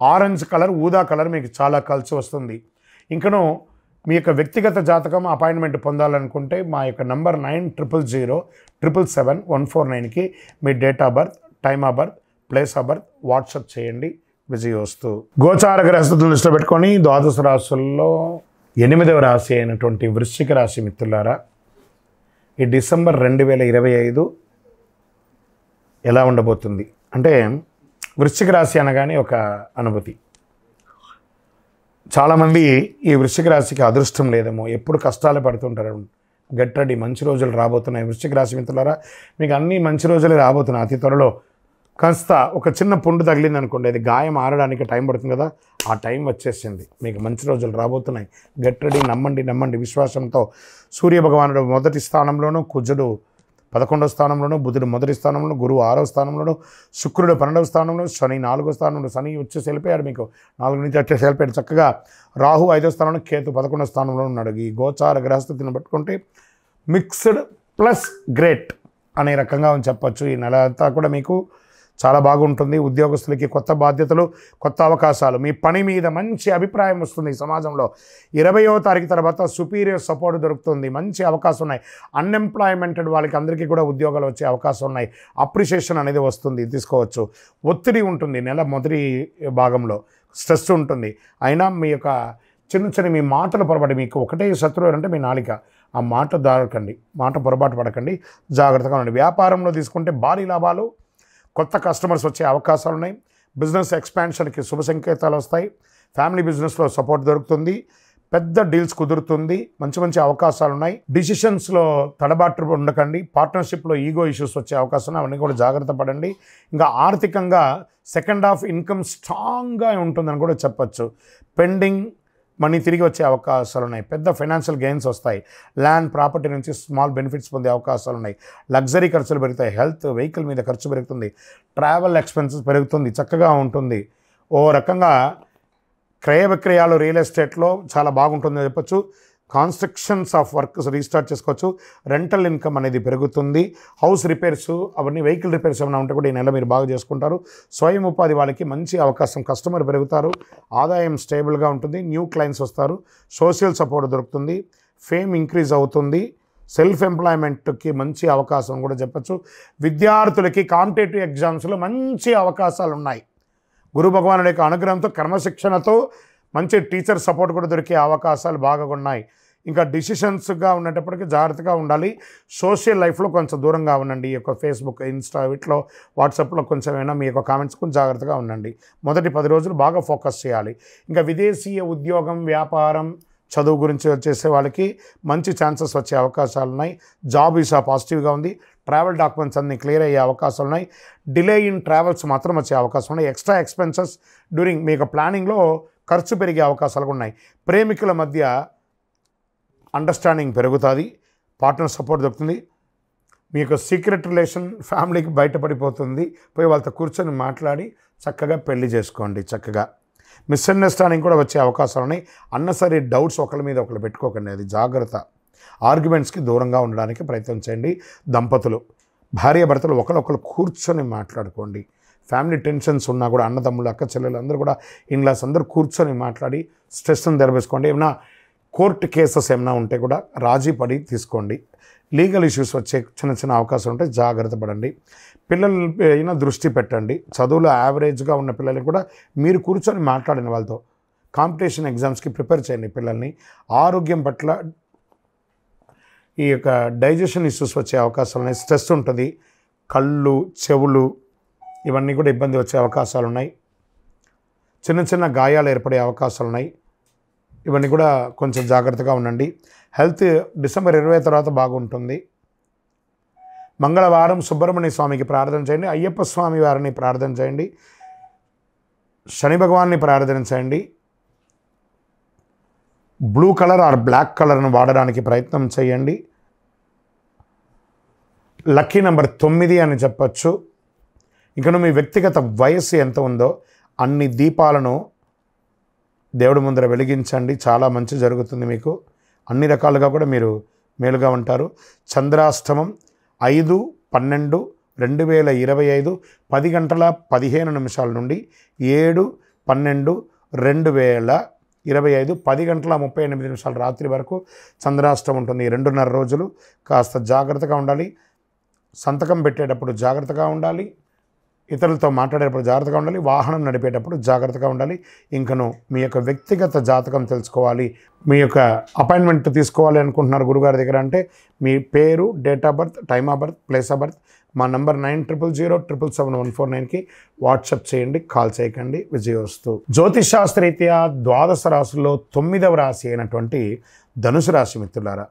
ఆరెంజ్ కలర్, ఊదా కలర్ మీకు చాలా కలిసి వస్తుంది. ఇంకను మీ యొక్క వ్యక్తిగత జాతకం అపాయింట్మెంట్ పొందాలనుకుంటే మా యొక్క నంబర్ 9000777149కి మీ date of birth, time of birth, place of birth WhatsApp చేయండి. విజయోస్తు. గోచార గ్రహస్థితులను దృష్టిలో పెట్టుకొని ద్వాదశ రాశుల్లో 8వ రాశి అయినటువంటి వృశ్చిక రాశి మిత్రులారా, ఈ డిసెంబర్ 2025 ఎలా ఉండబోతుంది అంటే, వృశ్చిక రాశి అనగానే ఒక అనుభూతి. చాలామంది ఈ వృశ్చిక రాశికి అదృష్టం లేదేమో, ఎప్పుడు కష్టాలు పడుతుంటారు. గెట్ రెడీ, మంచి రోజులు రాబోతున్నాయి. వృశ్చిక రాశి మిత్రులారా, మీకు అన్ని మంచి రోజులు రాబోతున్నాయి. అతి త్వరలో కాస్త ఒక చిన్న పుండు తగిలింది అనుకోండి, అది గాయం ఆరడానికి టైం పడుతుంది కదా, ఆ టైం వచ్చేసింది. మీకు మంచి రోజులు రాబోతున్నాయి. గెట్ రెడీ, నమ్మండి విశ్వాసంతో. సూర్యభగవానుడు మొదటి స్థానంలోనూ, కుజుడు 11వ స్థానంలోనూ, బుధుడు మొదటి స్థానంలోనూ, గురువు 6వ స్థానంలోనూ, శుక్రుడు 12వ స్థానంలో, శని 4వ స్థానంలో. శని వచ్చేసి వెళ్ళిపోయాడు, మీకు 4 నుంచి వచ్చేసి వెళ్ళిపోయాడు. చక్కగా రాహు 5వ స్థానంలో, కేతు 11వ స్థానంలో ఉన్నాడు. ఈ గోచార గ్రహస్థితిని పట్టుకుంటే మిక్స్డ్ ప్లస్ గ్రేట్ అనే రకంగా చెప్పచ్చు. ఈ నెల అంతా కూడా మీకు చాలా బాగుంటుంది. ఉద్యోగస్తులకి కొత్త బాధ్యతలు, కొత్త అవకాశాలు, మీ పని మీద మంచి అభిప్రాయం వస్తుంది. సమాజంలో 20వ తారీఖు తర్వాత సుపీరియర్ సపోర్ట్ దొరుకుతుంది. మంచి అవకాశం ఉన్నాయి. అన్ఎంప్లాయ్మెంటెడ్ వాళ్ళకి అందరికీ కూడా ఉద్యోగాలు వచ్చే అవకాశం ఉన్నాయి. అప్రిషియేషన్ అనేది వస్తుంది, తీసుకోవచ్చు. ఒత్తిడి ఉంటుంది నెల మొదటి భాగంలో, స్ట్రెస్ ఉంటుంది. అయినా మీ యొక్క చిన్న మీ మాటలు పొరపాటు, మీకు ఒకటే శత్రువు అంటే మీ నాలిక. ఆ మాట దారకండి, మాట పొరపాటు పడకండి, జాగ్రత్తగా ఉండండి. వ్యాపారంలో తీసుకుంటే భారీ లాభాలు, కొత్త కస్టమర్స్ వచ్చే అవకాశాలు ఉన్నాయి. బిజినెస్ ఎక్స్పాన్షన్కి శుభ సంకేతాలు వస్తాయి. ఫ్యామిలీ బిజినెస్లో సపోర్ట్ దొరుకుతుంది. పెద్ద డీల్స్ కుదురుతుంది. మంచి అవకాశాలు ఉన్నాయి. డిసిషన్స్లో తడబాటు ఉండకండి. పార్ట్నర్షిప్లో ఈగో ఇష్యూస్ వచ్చే అవకాశం ఉన్నాయి, అవన్నీ కూడా జాగ్రత్త పడండి. ఇంకా ఆర్థికంగా సెకండ్ హాఫ్ ఇన్కమ్ స్ట్రాంగ్గా ఉంటుందని కూడా చెప్పచ్చు. పెండింగ్ మనీ తిరిగి వచ్చే అవకాశాలు ఉన్నాయి. పెద్ద ఫైనాన్షియల్ గెయిన్స్ వస్తాయి. ల్యాండ్ ప్రాపర్టీ నుంచి స్మాల్ బెనిఫిట్స్ పొందే అవకాశాలు ఉన్నాయి. లగ్జరీ ఖర్చులు పెరుగుతాయి. హెల్త్, వెహికల్ మీద ఖర్చు పెరుగుతుంది. ట్రావెల్ ఎక్స్పెన్సెస్ పెరుగుతుంది. చక్కగా ఉంటుంది. ఓ రకంగా క్రయ విక్రయాలు రియల్ ఎస్టేట్లో చాలా బాగుంటుందని చెప్పచ్చు. కన్స్ట్రక్షన్స్ ఆఫ్ వర్క్స్ రీస్టార్ట్ చేసుకోవచ్చు. రెంటల్ ఇన్కమ్ అనేది పెరుగుతుంది. హౌస్ రిపేర్స్, అవన్నీ వెహికల్ రిపేర్స్ ఏమైనా ఉంటే కూడా ఈ నెల మీరు బాగా చేసుకుంటారు. స్వయం ఉపాధి వాళ్ళకి మంచి అవకాశం, కస్టమర్ పెరుగుతారు. ఆదాయం స్టేబుల్గా ఉంటుంది. న్యూ క్లయింట్స్ వస్తారు. సోషల్ సపోర్ట్ దొరుకుతుంది. ఫేమ్ ఇంక్రీజ్ అవుతుంది. సెల్ఫ్ ఎంప్లాయ్మెంట్కి మంచి అవకాశం కూడా చెప్పచ్చు. విద్యార్థులకి కాంపిటేటివ్ ఎగ్జామ్స్లో మంచి అవకాశాలు ఉన్నాయి. గురు భగవానుడి యొక్క అనుగ్రహంతో, క్రమశిక్షణతో మంచి టీచర్ సపోర్ట్ కూడా దొరికే అవకాశాలు బాగా ఉన్నాయి. ఇంకా డిసిషన్స్గా ఉండేటప్పటికీ జాగ్రత్తగా ఉండాలి. సోషల్ లైఫ్లో కొంచెం దూరంగా ఉండండి. ఈ యొక్క ఫేస్బుక్, ఇన్స్టా, వీటిలో వాట్సాప్లో కొంచెం అయినా మీ యొక్క కామెంట్స్ కొంచెం జాగ్రత్తగా ఉండండి. మొదటి 10 రోజులు బాగా ఫోకస్ చేయాలి. ఇంకా విదేశీయ ఉద్యోగం, వ్యాపారం, చదువు గురించి వచ్చేసే వాళ్ళకి మంచి ఛాన్సెస్ వచ్చే అవకాశాలు ఉన్నాయి. జాబ్ వీసా పాజిటివ్గా ఉంది. ట్రావెల్ డాక్యుమెంట్స్ అన్నీ క్లియర్ అయ్యే అవకాశాలు ఉన్నాయి. డిలే ఇన్ ట్రావెల్స్ మాత్రం వచ్చే అవకాశం ఉన్నాయి. ఎక్స్ట్రా ఎక్స్పెన్సెస్ డ్యూరింగ్ మీ యొక్క ప్లానింగ్లో ఖర్చు పెరిగే అవకాశాలు ఉన్నాయి. ప్రేమికుల మధ్య అండర్స్టాండింగ్ పెరుగుతుంది. పార్ట్నర్ సపోర్ట్ దొరుకుతుంది. మీ యొక్క సీక్రెట్ రిలేషన్ ఫ్యామిలీకి బయటపడిపోతుంది. పోయి వాళ్ళతో కూర్చొని మాట్లాడి చక్కగా పెళ్లి చేసుకోండి. చక్కగా మిస్అండర్స్టాండింగ్ కూడా వచ్చే అవకాశాలు ఉన్నాయి. అన్నసరీ డౌట్స్ ఒకరి మీద ఒకరు పెట్టుకోకండి, అది జాగ్రత్త. ఆర్గ్యుమెంట్స్కి దూరంగా ఉండడానికి ప్రయత్నం చేయండి. దంపతులు, భార్యాభర్తలు ఒకరు కూర్చొని మాట్లాడుకోండి. ఫ్యామిలీ టెన్షన్స్ ఉన్నా కూడా అన్నదమ్ములు, అక్క చెల్లెలు అందరూ కూడా, ఇన్లాస్ అందరూ కూర్చొని మాట్లాడి స్ట్రెస్ని తెరవేసుకోండి. ఏమైనా కోర్టు కేసెస్ ఏమైనా ఉంటే కూడా రాజీ పడి తీసుకోండి. లీగల్ ఇష్యూస్ వచ్చే చిన్న అవకాశం ఉంటే జాగ్రత్త పడండి. పిల్లలు అయినా దృష్టి పెట్టండి. చదువులో యావరేజ్గా ఉన్న పిల్లల్ని కూడా మీరు కూర్చొని మాట్లాడిన వాళ్ళతో కాంపిటీషన్ ఎగ్జామ్స్కి ప్రిపేర్ చేయండి పిల్లల్ని. ఆరోగ్యం పట్ల ఈ యొక్క డైజెషన్ ఇష్యూస్ వచ్చే అవకాశాలు ఉన్నాయి. స్ట్రెస్ ఉంటుంది. కళ్ళు, చెవులు ఇవన్నీ కూడా ఇబ్బంది వచ్చే అవకాశాలు ఉన్నాయి. చిన్న గాయాలు ఏర్పడే అవకాశాలు ఉన్నాయి. ఇవన్నీ కూడా కొంచెం జాగ్రత్తగా ఉండండి. హెల్త్ డిసెంబర్ 20 తర్వాత బాగుంటుంది. మంగళవారం సుబ్రహ్మణ్య స్వామికి ప్రార్థన చేయండి. అయ్యప్ప స్వామి వారిని ప్రార్థన చేయండి. శని భగవాన్ని ప్రార్థన చేయండి. బ్లూ కలర్ ఆర్ బ్లాక్ కలర్ను వాడడానికి ప్రయత్నం చేయండి. లక్కీ నెంబర్ 9 అని చెప్పచ్చు. ఇంకా మీ వ్యక్తిగత వయస్సు ఎంత ఉందో అన్ని దీపాలను దేవుడి ముందర వెలిగించండి, చాలా మంచి జరుగుతుంది మీకు. అన్ని రకాలుగా కూడా మీరు మేలుగా ఉంటారు. చంద్రాష్టమం 5/12/2025 10:15 నుండి 7/12/2025 10:38 రాత్రి వరకు చంద్రాష్టమం ఉంటుంది. 2.5 రోజులు కాస్త జాగ్రత్తగా ఉండాలి. సంతకం పెట్టేటప్పుడు జాగ్రత్తగా ఉండాలి, ఇతరులతో మాట్లాడేటప్పుడు జాగ్రత్తగా ఉండాలి, వాహనం నడిపేటప్పుడు జాగ్రత్తగా ఉండాలి. ఇంకను మీ యొక్క వ్యక్తిగత జాతకం తెలుసుకోవాలి, మీ యొక్క అపాయింట్మెంట్ తీసుకోవాలి అనుకుంటున్నారు గురుగారి దగ్గర అంటే మీ పేరు, date of birth, time of birth, place of birth మా నంబర్ 900007777149కి వాట్సాప్ చేయండి, కాల్ చేయకండి. విజయోస్తు. జ్యోతిషాస్త్రరీత్యా ద్వాదశ రాశుల్లో 9వ రాశి అయినటువంటి ధనుసు రాశి మిత్రులారా,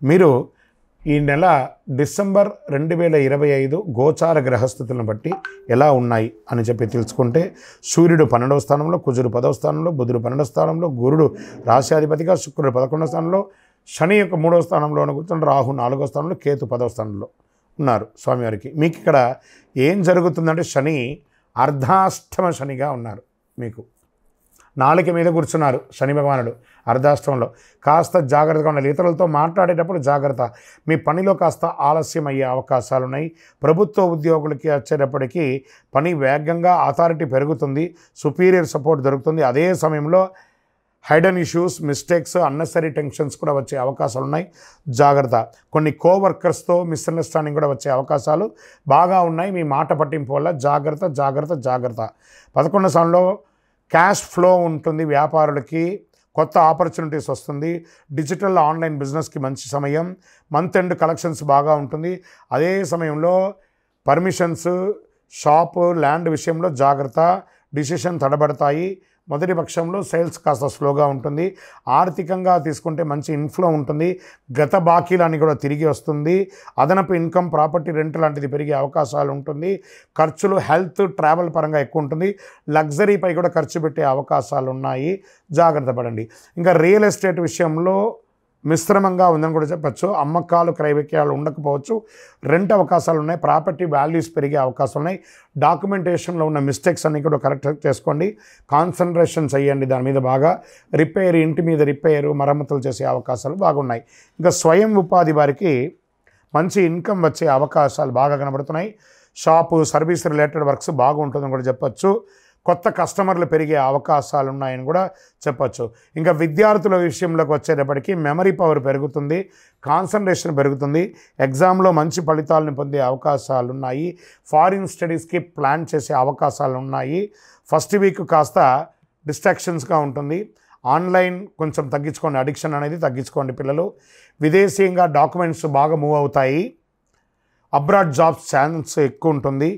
మీరు ఈ నెల డిసెంబర్ 2025 గోచార గ్రహస్థితులను బట్టి ఎలా ఉన్నాయి అని చెప్పి తెలుసుకుంటే, సూర్యుడు 12వ స్థానంలో, కుజుడు 10వ స్థానంలో, బుధుడు 12వ స్థానంలో, గురుడు రాశ్యాధిపతిగా, శుక్రుడు 11వ స్థానంలో, శని యొక్క 3వ స్థానంలో కూర్చొని, రాహు 4వ స్థానంలో, కేతు 10వ స్థానంలో ఉన్నారు స్వామివారికి. మీకు ఇక్కడ ఏం జరుగుతుందంటే శని అర్ధాష్టమ శనిగా ఉన్నారు. మీకు నాలుక మీద కూర్చున్నారు శని భగవానుడు అర్ధాష్టమంలో. కాస్త జాగ్రత్తగా ఉండాలి, ఇతరులతో మాట్లాడేటప్పుడు జాగ్రత్త. మీ పనిలో కాస్త ఆలస్యం అయ్యే అవకాశాలు ఉన్నాయి. ప్రభుత్వ ఉద్యోగులకి వచ్చేటప్పటికీ పని వేగంగా, అథారిటీ పెరుగుతుంది, సుపీరియర్ సపోర్ట్ దొరుకుతుంది. అదే సమయంలో Hayden issues, mistakes, unnecessary tensions కూడా వచ్చే అవకాశాలు ఉన్నాయి. జాగ్రత్త. కొన్ని కోవర్కర్స్తో మిస్అండర్స్టాండింగ్ కూడా వచ్చే అవకాశాలు బాగా ఉన్నాయి. మీ మాట పట్టింపు వల్ల జాగ్రత్త జాగ్రత్త జాగ్రత్త. 11వ స్థానంలో క్యాష్ ఫ్లో ఉంటుంది, వ్యాపారులకి కొత్త ఆపర్చునిటీస్ వస్తుంది. డిజిటల్ ఆన్లైన్ బిజినెస్కి మంచి సమయం. మంత్ ఎండ్ కలెక్షన్స్ బాగా ఉంటుంది. అదే సమయంలో పర్మిషన్స్, షాపు, ల్యాండ్ విషయంలో జాగ్రత్త. డిసిషన్ తడబడతాయి. మొదటి పక్షంలో సేల్స్ కాస్త స్లోగా ఉంటుంది. ఆర్థికంగా తీసుకుంటే మంచి ఇన్ఫ్లో ఉంటుంది. గత బాకీలన్నీ కూడా తిరిగి వస్తుంది. అదనపు ఇన్కమ్, ప్రాపర్టీ రెంట్ లాంటిది పెరిగే అవకాశాలు ఉంటుంది. ఖర్చులు హెల్త్, ట్రావెల్ పరంగా ఎక్కువ ఉంటుంది. లగ్జరీపై కూడా ఖర్చు పెట్టే అవకాశాలు ఉన్నాయి. జాగ్రత్త పడండి. ఇంకా రియల్ ఎస్టేట్ విషయంలో మిశ్రమంగా ఉందని కూడా చెప్పచ్చు. అమ్మకాలు, క్రయ విక్రయాలు ఉండకపోవచ్చు. రెంట్ అవకాశాలు ఉన్నాయి. ప్రాపర్టీ వాల్యూస్ పెరిగే అవకాశాలు ఉన్నాయి. డాక్యుమెంటేషన్లో ఉన్న మిస్టేక్స్ అన్నీ కూడా కరెక్ట్ చేసుకోండి. కాన్సన్ట్రేషన్ చేయండి దాని మీద బాగా. రిపేర్, ఇంటి మీద రిపేరు, మరమ్మతులు చేసే అవకాశాలు బాగున్నాయి. ఇంకా స్వయం ఉపాధి వారికి మంచి ఇన్కమ్ వచ్చే అవకాశాలు బాగా కనబడుతున్నాయి. షాపు, సర్వీస్ రిలేటెడ్ వర్క్స్ బాగుంటుందని కూడా చెప్పచ్చు. కొత్త కస్టమర్లు పెరిగే అవకాశాలు ఉన్నాయని కూడా చెప్పచ్చు. ఇంకా విద్యార్థుల విషయంలోకి వచ్చేటప్పటికీ మెమరీ పవర్ పెరుగుతుంది, కాన్సన్ట్రేషన్ పెరుగుతుంది. ఎగ్జామ్లో మంచి ఫలితాలను పొందే అవకాశాలు ఉన్నాయి. ఫారిన్ స్టడీస్కి ప్లాన్ చేసే అవకాశాలు ఉన్నాయి. ఫస్ట్ వీక్ కాస్త డిస్ట్రాక్షన్స్గా ఉంటుంది. ఆన్లైన్ కొంచెం తగ్గించుకోండి, అడిక్షన్ అనేది తగ్గించుకోండి పిల్లలు. విదేశీయంగా డాక్యుమెంట్స్ బాగా మూవ్ అవుతాయి. అబ్రాడ్ జాబ్స్ ఛాన్స్ ఎక్కువ ఉంటుంది.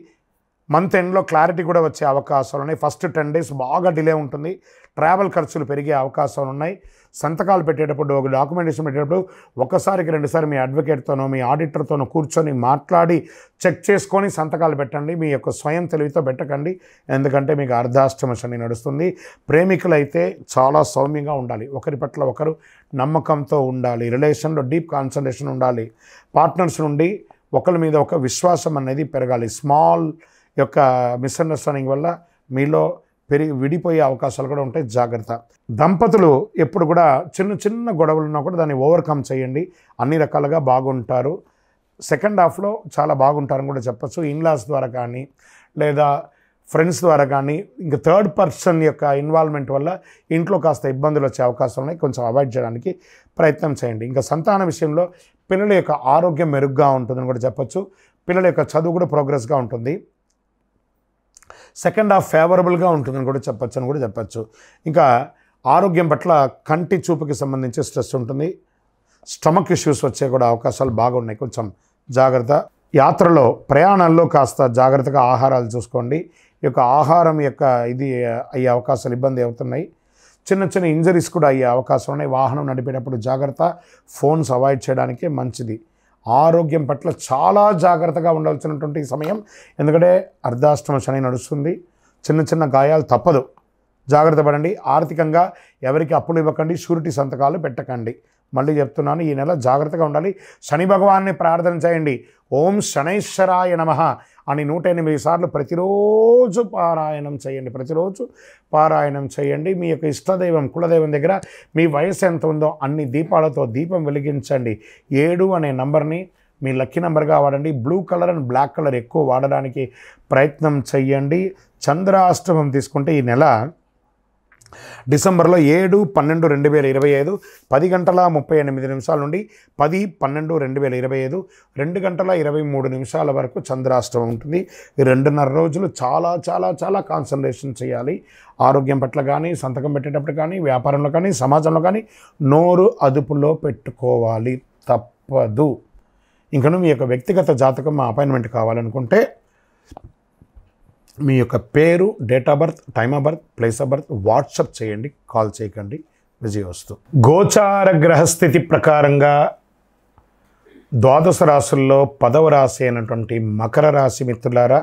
మంత్ ఎండ్లో క్లారిటీ కూడా వచ్చే అవకాశాలు ఉన్నాయి. ఫస్ట్ 10 days బాగా డిలే ఉంటుంది. ట్రావెల్ ఖర్చులు పెరిగే అవకాశాలు ఉన్నాయి. సంతకాలు పెట్టేటప్పుడు, ఒక డాక్యుమెంటేషన్ పెట్టేటప్పుడు ఒకసారికి 2 సార్లు మీ అడ్వకేట్తోనో, మీ ఆడిటర్తోనో కూర్చొని మాట్లాడి చెక్ చేసుకొని సంతకాలు పెట్టండి. మీ యొక్క స్వయం తెలివితో పెట్టకండి, ఎందుకంటే మీకు అర్ధాష్టమ శని నడుస్తుంది. ప్రేమికులైతే చాలా సౌమ్యంగా ఉండాలి, ఒకరి పట్ల ఒకరు నమ్మకంతో ఉండాలి, రిలేషన్లో డీప్ కాన్సన్ట్రేషన్ ఉండాలి. పార్ట్నర్స్ నుండి ఒకరి మీద ఒక విశ్వాసం అనేది పెరగాలి. స్మాల్ యొక్క మిస్అండర్స్టాండింగ్ వల్ల మీలో విడిపోయే అవకాశాలు కూడా ఉంటాయి. జాగ్రత్త. దంపతులు ఎప్పుడు కూడా చిన్న చిన్న గొడవలు ఉన్నా కూడా దాన్ని ఓవర్కమ్ చేయండి, అన్ని రకాలుగా బాగుంటారు. సెకండ్ హాఫ్లో చాలా బాగుంటారని కూడా చెప్పచ్చు. ఇన్లాస్ ద్వారా కానీ, లేదా ఫ్రెండ్స్ ద్వారా కానీ, ఇంకా థర్డ్ పర్సన్ యొక్క ఇన్వాల్వ్మెంట్ వల్ల ఇంట్లో కాస్త ఇబ్బందులు వచ్చే అవకాశాలు ఉన్నాయి. కొంచెం అవాయిడ్ చేయడానికి ప్రయత్నం చేయండి. ఇంకా సంతాన విషయంలో పిల్లల యొక్క ఆరోగ్యం మెరుగ్గా ఉంటుందని కూడా చెప్పచ్చు. పిల్లల యొక్క చదువు కూడా ప్రోగ్రెస్గా ఉంటుంది. సెకండ్ హాఫ్ ఫేవరబుల్గా ఉంటుందని కూడా చెప్పచ్చు. ఇంకా ఆరోగ్యం పట్ల కంటి చూపుకి సంబంధించి స్ట్రెస్ ఉంటుంది. స్టమక్ ఇష్యూస్ వచ్చే కూడా అవకాశాలు బాగున్నాయి. కొంచెం జాగ్రత్త. యాత్రలో, ప్రయాణాల్లో కాస్త జాగ్రత్తగా ఆహారాలు చూసుకోండి. ఈ యొక్క ఆహారం యొక్క ఇది అయ్యే అవకాశాలు ఇబ్బంది అవుతున్నాయి. చిన్న చిన్న ఇంజరీస్ కూడా అయ్యే అవకాశం ఉన్నాయి. వాహనం నడిపేటప్పుడు జాగ్రత్త. ఫోన్స్ అవాయిడ్ చేయడానికే మంచిది. ఆరోగ్యం పట్ల చాలా జాగ్రత్తగా ఉండాల్సినటువంటి సమయం, ఎందుకంటే అర్ధాష్టమ శని నడుస్తుంది. చిన్న చిన్న గాయాలు తప్పదు, జాగ్రత్త పడండి. ఆర్థికంగా ఎవరికి అప్పులు ఇవ్వకండి, షూరిటీ సంతకాలు పెట్టకండి. మళ్ళీ చెప్తున్నాను, ఈ నెల జాగ్రత్తగా ఉండాలి. శని భగవాన్ని ప్రార్థన చేయండి. ఓం శనైశ్వరాయ నమః అని 108 సార్లు ప్రతిరోజు పారాయణం చేయండి. మీ యొక్క ఇష్టదైవం కులదైవం దగ్గర మీ వయసు ఎంత ఉందో అన్ని దీపాలతో దీపం వెలిగించండి. 7 అనే నంబర్ని మీ లక్కీ నెంబర్గా వాడండి. Blue colour and black colour ఎక్కువ వాడడానికి ప్రయత్నం చేయండి. చంద్రాష్టమం తీసుకుంటే ఈ నెల డిసెంబర్లో 7/12/2025 10:38 నుండి 10/12/2025 2:23 వరకు చంద్రాష్టమం ఉంటుంది. ఈ 2.5 రోజులు చాలా చాలా చాలా కాన్సన్ట్రేషన్ చేయాలి. ఆరోగ్యం పట్ల కానీ, సంతకం పెట్టేటప్పుడు కానీ, వ్యాపారంలో కానీ, సమాజంలో కానీ నోరు అదుపులో పెట్టుకోవాలి, తప్పదు. ఇంకను మీ యొక్క వ్యక్తిగత జాతకం అపాయింట్మెంట్ కావాలనుకుంటే మీ యొక్క పేరు, date of birth, time of birth, place of birth WhatsApp చేయండి, కాల్ చేయకండి. విజయవస్తు. గోచార గ్రహస్థితి ప్రకారంగా ద్వాదశ రాశుల్లో 10వ రాశి అయినటువంటి మకర రాశి మిత్రులారా,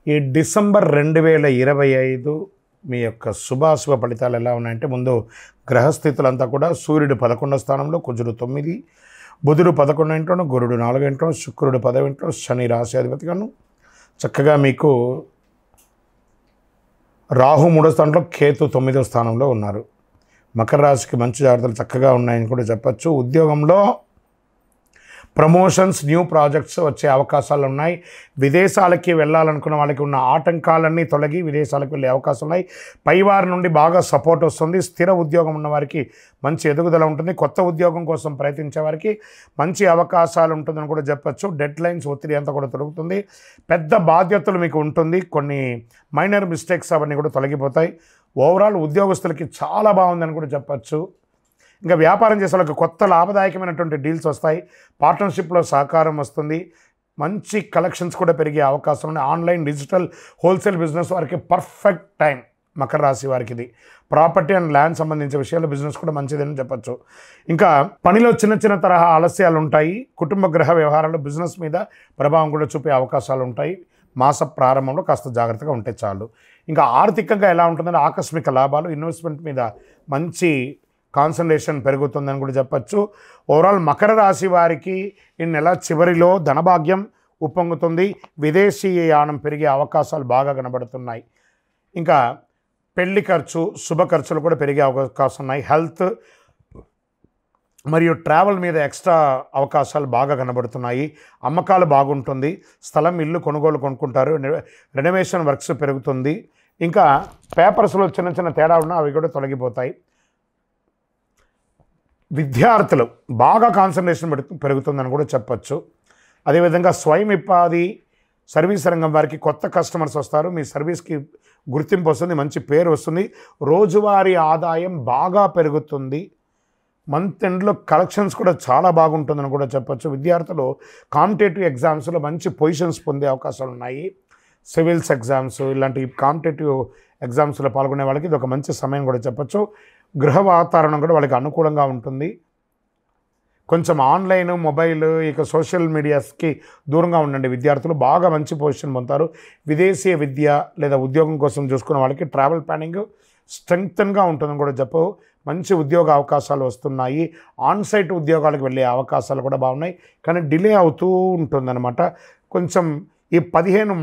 ఈ డిసెంబర్ 2025 మీ యొక్క శుభాశుభ ఫలితాలు ఎలా ఉన్నాయంటే, ముందు గ్రహస్థితులంతా కూడా సూర్యుడు 11వ స్థానంలో, కుజుడు 9, బుధుడు 11వ ఇంట్లోను, గురుడు 4వ ఇంట్లో, శుక్రుడు 10వ ఇంట్లో, శని రాశి అధిపతిగాను చక్కగా మీకు రాహు 3వ స్థానంలో, కేతు 9వ స్థానంలో ఉన్నారు. మకర రాశికి మంచి జాగ్రత్తలు చక్కగా ఉన్నాయని కూడా చెప్పచ్చు. ఉద్యోగంలో ప్రమోషన్స్, న్యూ ప్రాజెక్ట్స్ వచ్చే అవకాశాలు ఉన్నాయి. విదేశాలకి వెళ్ళాలనుకున్న వాళ్ళకి ఉన్న ఆటంకాలన్నీ తొలగి విదేశాలకు వెళ్ళే అవకాశం ఉన్నాయి. పైవారి నుండి బాగా సపోర్ట్ వస్తుంది. స్థిర ఉద్యోగం ఉన్న వారికి మంచి ఎదుగుదల ఉంటుంది. కొత్త ఉద్యోగం కోసం ప్రయత్నించే వారికి మంచి అవకాశాలు ఉంటుందని కూడా చెప్పచ్చు. డెడ్ లైన్స్ ఒత్తిడి అంతా కూడా తొలగుతుంది. పెద్ద బాధ్యతలు మీకు ఉంటుంది. కొన్ని మైనర్ మిస్టేక్స్ అవన్నీ కూడా తొలగిపోతాయి. ఓవరాల్ ఉద్యోగస్తులకి చాలా బాగుందని కూడా చెప్పచ్చు. ఇంకా వ్యాపారం చేసే వాళ్ళకి కొత్త లాభదాయకమైనటువంటి డీల్స్ వస్తాయి. పార్ట్నర్షిప్లో సహకారం వస్తుంది. మంచి కలెక్షన్స్ కూడా పెరిగే అవకాశం ఉంది. ఆన్లైన్, డిజిటల్, హోల్సేల్ బిజినెస్ వారికి పర్ఫెక్ట్ టైం. మకర రాశి వారికి ఇది ప్రాపర్టీ అండ్ ల్యాండ్ సంబంధించిన విషయాల్లో బిజినెస్ కూడా మంచిదని చెప్పచ్చు. ఇంకా పనిలో చిన్న చిన్న తరహా ఆలస్యాలు ఉంటాయి. కుటుంబ గ్రహ వ్యవహారాలు బిజినెస్ మీద ప్రభావం కూడా చూపే అవకాశాలు ఉంటాయి. మాస ప్రారంభంలో కాస్త జాగ్రత్తగా ఉంటే చాలు. ఇంకా ఆర్థికంగా ఎలా ఉంటుందంటే, ఆకస్మిక లాభాలు, ఇన్వెస్ట్మెంట్ మీద మంచి కాన్సన్ట్రేషన్ పెరుగుతుందని కూడా చెప్పచ్చు. ఓవరాల్ మకర రాశి వారికి ఈ నెల చివరిలో ధనభాగ్యం ఉప్పొంగుతుంది. విదేశీయ యానం పెరిగే అవకాశాలు బాగా కనబడుతున్నాయి. ఇంకా పెళ్లి ఖర్చు, శుభ ఖర్చులు కూడా పెరిగే అవకాశం ఉన్నాయి. హెల్త్ మరియు ట్రావెల్ మీద ఎక్స్ట్రా అవకాశాలు బాగా కనబడుతున్నాయి. అమ్మకాలు బాగుంటుంది. స్థలం, ఇల్లు కొనుక్కుంటారు. రెనోవేషన్ వర్క్స్ పెరుగుతుంది. ఇంకా పేపర్స్లో చిన్న చిన్న తేడా ఉన్నా అవి కూడా తొలగిపోతాయి. విద్యార్థులు బాగా కాన్సన్ట్రేషన్ పెరుగుతుందని కూడా చెప్పచ్చు. అదేవిధంగా స్వయం ఉపాధి, సర్వీస్ రంగం వారికి కొత్త కస్టమర్స్ వస్తారు. మీ సర్వీస్కి గుర్తింపు వస్తుంది, మంచి పేరు వస్తుంది. రోజువారీ ఆదాయం బాగా పెరుగుతుంది. మంత్ ఎండ్లో కలెక్షన్స్ కూడా చాలా బాగుంటుందని కూడా చెప్పచ్చు. విద్యార్థులు కాంపిటేటివ్ ఎగ్జామ్స్లో మంచి పొజిషన్స్ పొందే అవకాశాలు ఉన్నాయి. సివిల్స్ ఎగ్జామ్స్ ఇలాంటి కాంపిటేటివ్ ఎగ్జామ్స్లో పాల్గొనే వాళ్ళకి ఇది ఒక మంచి సమయం కూడా చెప్పచ్చు. గృహ వాతావరణం కూడా వాళ్ళకి అనుకూలంగా ఉంటుంది. కొంచెం ఆన్లైన్, మొబైల్, ఇక సోషల్ మీడియాస్కి దూరంగా ఉండండి. విద్యార్థులు బాగా మంచి పొజిషన్ పొందుతారు. విదేశీయ విద్య లేదా ఉద్యోగం కోసం చూసుకున్న వాళ్ళకి ట్రావెల్ ప్లానింగ్ స్ట్రెంగ్తన్గా ఉంటుందని కూడా చెప్పు. మంచి ఉద్యోగ అవకాశాలు వస్తున్నాయి. ఆన్సైట్ ఉద్యోగాలకు వెళ్ళే అవకాశాలు కూడా బాగున్నాయి. కానీ డిలే అవుతూ ఉంటుందన్నమాట. కొంచెం ఈ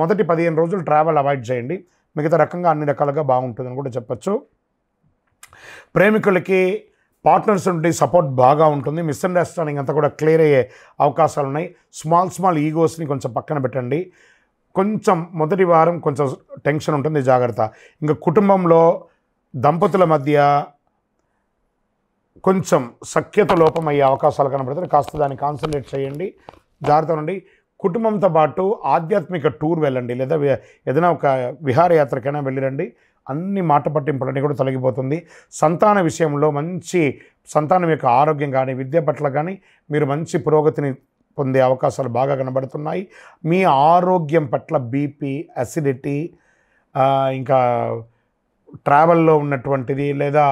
మొదటి 15 రోజులు ట్రావెల్ అవాయిడ్ చేయండి. మిగతా రకంగా అన్ని రకాలుగా బాగుంటుందని కూడా చెప్పచ్చు. ప్రేమికులకి పార్ట్నర్స్ నుండి సపోర్ట్ బాగా ఉంటుంది. మిస్అండర్స్టాండింగ్ అంతా కూడా క్లియర్ అయ్యే అవకాశాలు ఉన్నాయి. స్మాల్ ఈగోస్ని కొంచెం పక్కన పెట్టండి. కొంచెం మొదటి వారం కొంచెం టెన్షన్ ఉంటుంది, జాగ్రత్త. ఇంకా కుటుంబంలో దంపతుల మధ్య కొంచెం సఖ్యత లోపం అయ్యే అవకాశాలు కనబడుతుంది. కాస్త దాన్ని కాన్సన్ట్రేట్ చేయండి, జాగ్రత్త ఉండండి. కుటుంబంతో పాటు ఆధ్యాత్మిక టూర్ వెళ్ళండి, లేదా ఏదైనా ఒక విహారయాత్రకైనా వెళ్ళిరండి. అన్ని మాట పట్టింపులన్నీ కూడా తొలగిపోతుంది. సంతాన విషయంలో మంచి సంతానం యొక్క ఆరోగ్యం కానీ, విద్య పట్ల కానీ మీరు మంచి పురోగతిని పొందే అవకాశాలు బాగా కనబడుతున్నాయి. మీ ఆరోగ్యం పట్ల బీపీ, అసిడిటీ, ఇంకా ట్రావెల్లో ఉన్నటువంటిది లేదా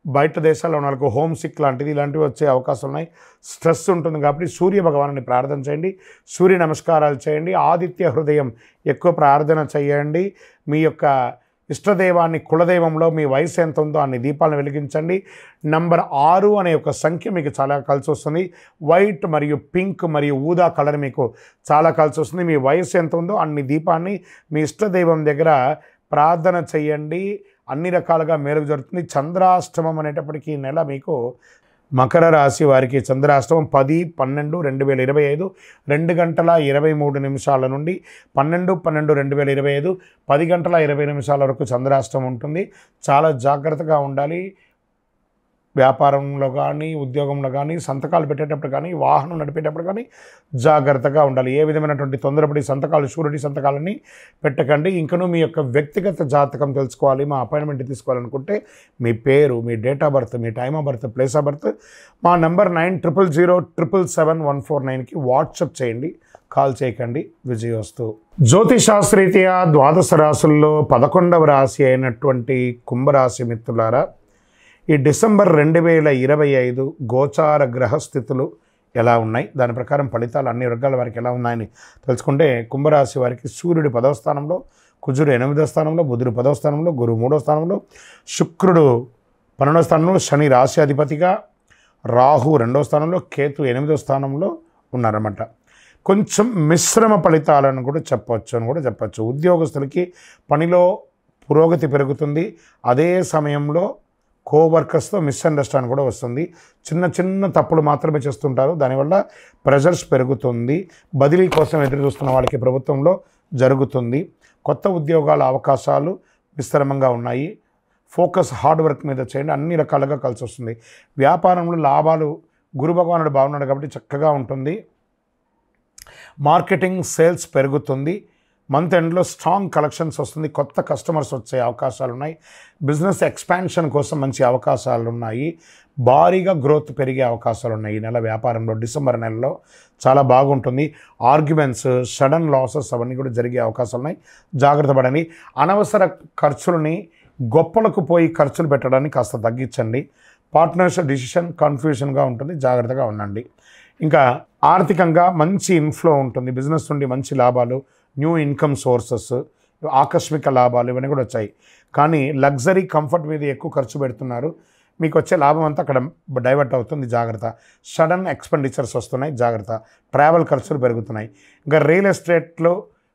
బయట దేశాల్లో ఉన్న వాళ్ళకు హోమ్ సిక్ లాంటిది ఇలాంటివి వచ్చే అవకాశం ఉన్నాయి. స్ట్రెస్ ఉంటుంది కాబట్టి సూర్య భగవాన్ని ప్రార్థన చేయండి, సూర్య నమస్కారాలు చేయండి, ఆదిత్య హృదయం ఎక్కువ ప్రార్థన చేయండి. మీ యొక్క ఇష్టదైవాన్ని కులదైవంలో మీ వయసు ఎంత ఉందో అన్ని దీపాలను వెలిగించండి. నంబర్ 6 అనే ఒక సంఖ్య మీకు చాలా కలిసి వస్తుంది. వైట్ మరియు పింక్ మరియు ఊదా కలర్ మీకు చాలా కలిసి వస్తుంది. మీ వయసు ఎంత ఉందో అన్ని దీపాన్ని మీ ఇష్టదైవం దగ్గర ప్రార్థన చేయండి. అన్ని రకాలుగా మేలు జరుగుతుంది. చంద్రాష్టమం అనేటప్పటికీ ఈ నెల మీకు మకర రాశి వారికి చంద్రాష్టమం 10/12/2025 2:23 నుండి 12/12/2025 10:20 వరకు చంద్రాష్టమం ఉంటుంది. చాలా జాగ్రత్తగా ఉండాలి. వ్యాపారంలో కానీ, ఉద్యోగంలో కానీ, సంతకాలు పెట్టేటప్పుడు కానీ, వాహనం నడిపేటప్పుడు కానీ జాగ్రత్తగా ఉండాలి. ఏ విధమైనటువంటి తొందరపడి సంతకాలు, షూరిటీ సంతకాలని పెట్టకండి. ఇంకనూ మీ యొక్క వ్యక్తిగత జాతకం తెలుసుకోవాలి, మా అపాయింట్మెంట్ తీసుకోవాలనుకుంటే మీ పేరు, మీ డేట్ ఆఫ్ బర్త్, మీ time of birth, place of birth మా నంబర్ 9007777149కి వాట్సాప్ చేయండి. కాల్ చేయకండి. విజయోస్తు. జ్యోతిషాస్త్రరీత్యా ద్వాదశ రాశుల్లో 11వ రాశి అయినటువంటి కుంభరాశి మిత్రులారా, ఈ డిసెంబర్ 2025 గోచార గ్రహస్థితులు ఎలా ఉన్నాయి, దాని ప్రకారం ఫలితాలు అన్ని వర్గాల వారికి ఎలా ఉన్నాయని తెలుసుకుంటే, కుంభరాశి వారికి సూర్యుడు 10వ స్థానంలో, కుజుడు 8వ స్థానంలో, బుధుడు 10వ స్థానంలో, గురువు 3వ స్థానంలో, శుక్రుడు 12వ స్థానంలో, శని రాశి అధిపతిగా, రాహు 2వ స్థానంలో, కేతు 8వ స్థానంలో ఉన్నారన్నమాట. కొంచెం మిశ్రమ ఫలితాలను కూడా చెప్పచ్చు. ఉద్యోగస్తులకి పనిలో పురోగతి పెరుగుతుంది. అదే సమయంలో కోవర్కర్స్తో మిస్అండర్స్టాండ్ కూడా వస్తుంది. చిన్న తప్పులు మాత్రమే చేస్తుంటారు. దానివల్ల ప్రెషర్స్ పెరుగుతుంది. బదిలీ కోసం ఎదురు చూస్తున్న వాళ్ళకి ప్రభుత్వంలో జరుగుతుంది. కొత్త ఉద్యోగాల అవకాశాలు విస్తరంగా ఉన్నాయి. ఫోకస్ హార్డ్ వర్క్ మీద చేయండి. అన్ని రకాలుగా కలిసి వస్తుంది. వ్యాపారంలో లాభాలు గురు భగవానుడు బాగున్నాడు కాబట్టి చక్కగా ఉంటుంది. మార్కెటింగ్ సేల్స్ పెరుగుతుంది. మంత్ ఎండ్లో స్ట్రాంగ్ కలెక్షన్స్ వస్తుంది. కొత్త కస్టమర్స్ వచ్చే అవకాశాలు ఉన్నాయి. బిజినెస్ ఎక్స్పాన్షన్ కోసం మంచి అవకాశాలు ఉన్నాయి. భారీగా గ్రోత్ పెరిగే అవకాశాలు ఉన్నాయి. ఈ నెల వ్యాపారంలో డిసెంబర్ నెలలో చాలా బాగుంటుంది. ఆర్గ్యుమెంట్స్, సడన్ లాసెస్ అవన్నీ కూడా జరిగే అవకాశాలు ఉన్నాయి. జాగ్రత్త పడండి. అనవసర ఖర్చులని గొప్పలకు పోయి ఖర్చులు పెట్టడాన్ని కాస్త తగ్గించండి. పార్ట్నర్స్ డిసిషన్ కన్ఫ్యూషన్గా ఉంటుంది. జాగ్రత్తగా ఉండండి. ఇంకా ఆర్థికంగా మంచి ఇన్ఫ్లో ఉంటుంది. బిజినెస్ నుండి మంచి లాభాలు, న్యూ ఇన్కమ్ సోర్సెస్, ఆకస్మిక లాభాలు ఇవన్నీ కూడా వచ్చాయి. కానీ లగ్జరీ కంఫర్ట్ మీద ఎక్కువ ఖర్చు పెడుతున్నారు. మీకు వచ్చే లాభం అంతా అక్కడ డైవర్ట్ అవుతుంది. జాగ్రత్త. సడన్ ఎక్స్పెండిచర్స్ వస్తున్నాయి. జాగ్రత్త. ట్రావెల్ ఖర్చులు పెరుగుతున్నాయి. ఇంకా రియల్ ఎస్టేట్లో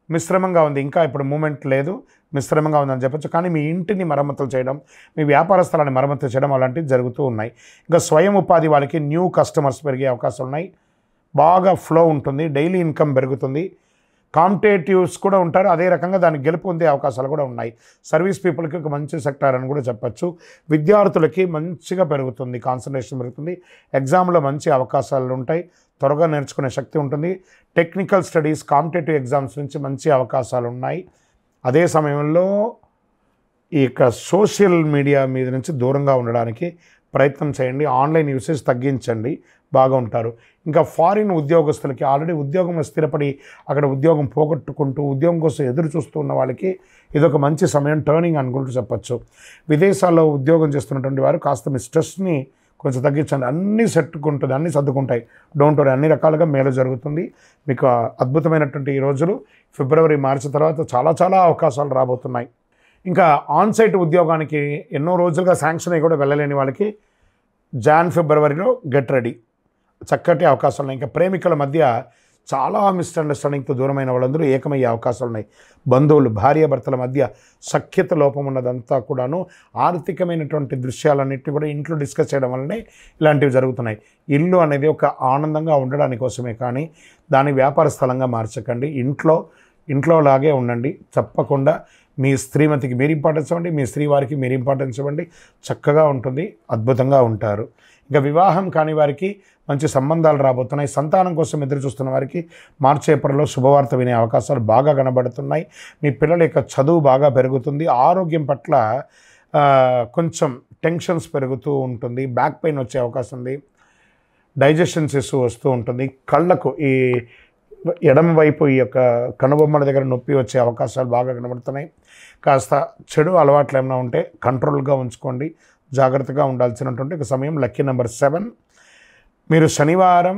మిశ్రమంగా ఉంది. ఇంకా ఇప్పుడు మూమెంట్ లేదు, మిశ్రమంగా ఉందని చెప్పచ్చు. కానీ మీ ఇంటిని మరమ్మతులు చేయడం, మీ వ్యాపార స్థలాన్ని మరమ్మతులు చేయడం అలాంటివి జరుగుతూ ఉన్నాయి. ఇంకా స్వయం ఉపాధి వాళ్ళకి న్యూ కస్టమర్స్ పెరిగే అవకాశాలు ఉన్నాయి. బాగా ఫ్లో ఉంటుంది. డైలీ ఇన్కమ్ పెరుగుతుంది. కాంపిటేటివ్స్ కూడా ఉంటారు. అదే రకంగా దాన్ని గెలుపు పొందే అవకాశాలు కూడా ఉన్నాయి. సర్వీస్ పీపుల్కి ఒక మంచి సెక్టార్ అని కూడా చెప్పచ్చు. విద్యార్థులకి మంచిగా పెరుగుతుంది. కాన్సన్ట్రేషన్ పెరుగుతుంది. ఎగ్జామ్లో మంచి అవకాశాలు ఉంటాయి. త్వరగా నేర్చుకునే శక్తి ఉంటుంది. టెక్నికల్ స్టడీస్, కాంపిటేటివ్ ఎగ్జామ్స్ నుంచి మంచి అవకాశాలు ఉన్నాయి. అదే సమయంలో ఈ యొక్క సోషల్ మీడియా మీద నుంచి దూరంగా ఉండడానికి ప్రయత్నం చేయండి. ఆన్లైన్ యూసేజ్ తగ్గించండి. బాగా ఉంటారు. ఇంకా ఫారిన్ ఉద్యోగస్తులకి ఆల్రెడీ ఉద్యోగంలో స్థిరపడి అక్కడ ఉద్యోగం పోగొట్టుకుంటూ ఉద్యోగం కోసం ఎదురు చూస్తూ ఉన్న వాళ్ళకి ఇదొక మంచి సమయం, టర్నింగ్ అనుకుంటూ చెప్పచ్చు. విదేశాల్లో ఉద్యోగం చేస్తున్నటువంటి వారు కాస్త మీ స్ట్రెస్ని కొంచెం తగ్గించండి. అన్నీ సెట్టుకుంటుంది, అన్నీ సర్దుకుంటాయి. Don't worry. అన్ని రకాలుగా మేలు జరుగుతుంది. మీకు అద్భుతమైనటువంటి ఈ రోజులు ఫిబ్రవరి, మార్చి తర్వాత చాలా అవకాశాలు రాబోతున్నాయి. ఇంకా ఆన్సైట్ ఉద్యోగానికి ఎన్నో రోజులుగా శాంక్షన్ అయ్యి కూడా వెళ్ళలేని వాళ్ళకి ఫిబ్రవరిలో గెట్ రెడీ. చక్కటి అవకాశాలు ఉన్నాయి. ఇంకా ప్రేమికుల మధ్య చాలా మిస్అండర్స్టాండింగ్తో దూరమైన వాళ్ళందరూ ఏకమయ్యే అవకాశాలు ఉన్నాయి. బంధువులు, భార్యాభర్తల మధ్య సఖ్యత లోపం ఉన్నదంతా కూడాను ఆర్థికమైనటువంటి దృశ్యాలన్నింటినీ కూడా ఇంట్లో డిస్కస్ చేయడం వల్లనే ఇలాంటివి జరుగుతున్నాయి. ఇల్లు అనేది ఒక ఆనందంగా ఉండడానికి కోసమే కానీ దాని వ్యాపార స్థలంగా మార్చకండి. ఇంట్లో లాగే ఉండండి. తప్పకుండా మీ శ్రీమతికి మీరు ఇంపార్టెన్స్ ఇవ్వండి, మీ శ్రీవారికి మీరు ఇంపార్టెన్స్ ఇవ్వండి. చక్కగా ఉంటుంది. అద్భుతంగా ఉంటారు. ఇంకా వివాహం కాని వారికి మంచి సంబంధాలు రాబోతున్నాయి. సంతానం కోసం ఎదురు చూస్తున్న వారికి మార్చి, ఏప్రిల్లో శుభవార్త వినే అవకాశాలు బాగా కనబడుతున్నాయి. మీ పిల్లల యొక్క చదువు బాగా పెరుగుతుంది. ఆరోగ్యం పట్ల కొంచెం టెన్షన్స్ పెరుగుతూ ఉంటుంది. బ్యాక్ పెయిన్ వచ్చే అవకాశం ఉంది. డైజెషన్స్ ఇష్యూ వస్తూ ఉంటుంది. కళ్ళకు ఈ ఎడమ వైపు ఈ యొక్క కనుబొమ్మల దగ్గర నొప్పి వచ్చే అవకాశాలు బాగా కనబడుతున్నాయి. కాస్త చెడు అలవాట్లు ఏమైనా ఉంటే కంట్రోల్గా ఉంచుకోండి. జాగ్రత్తగా ఉండాల్సినటువంటి ఒక సమయం. Lucky number 7. మీరు శనివారం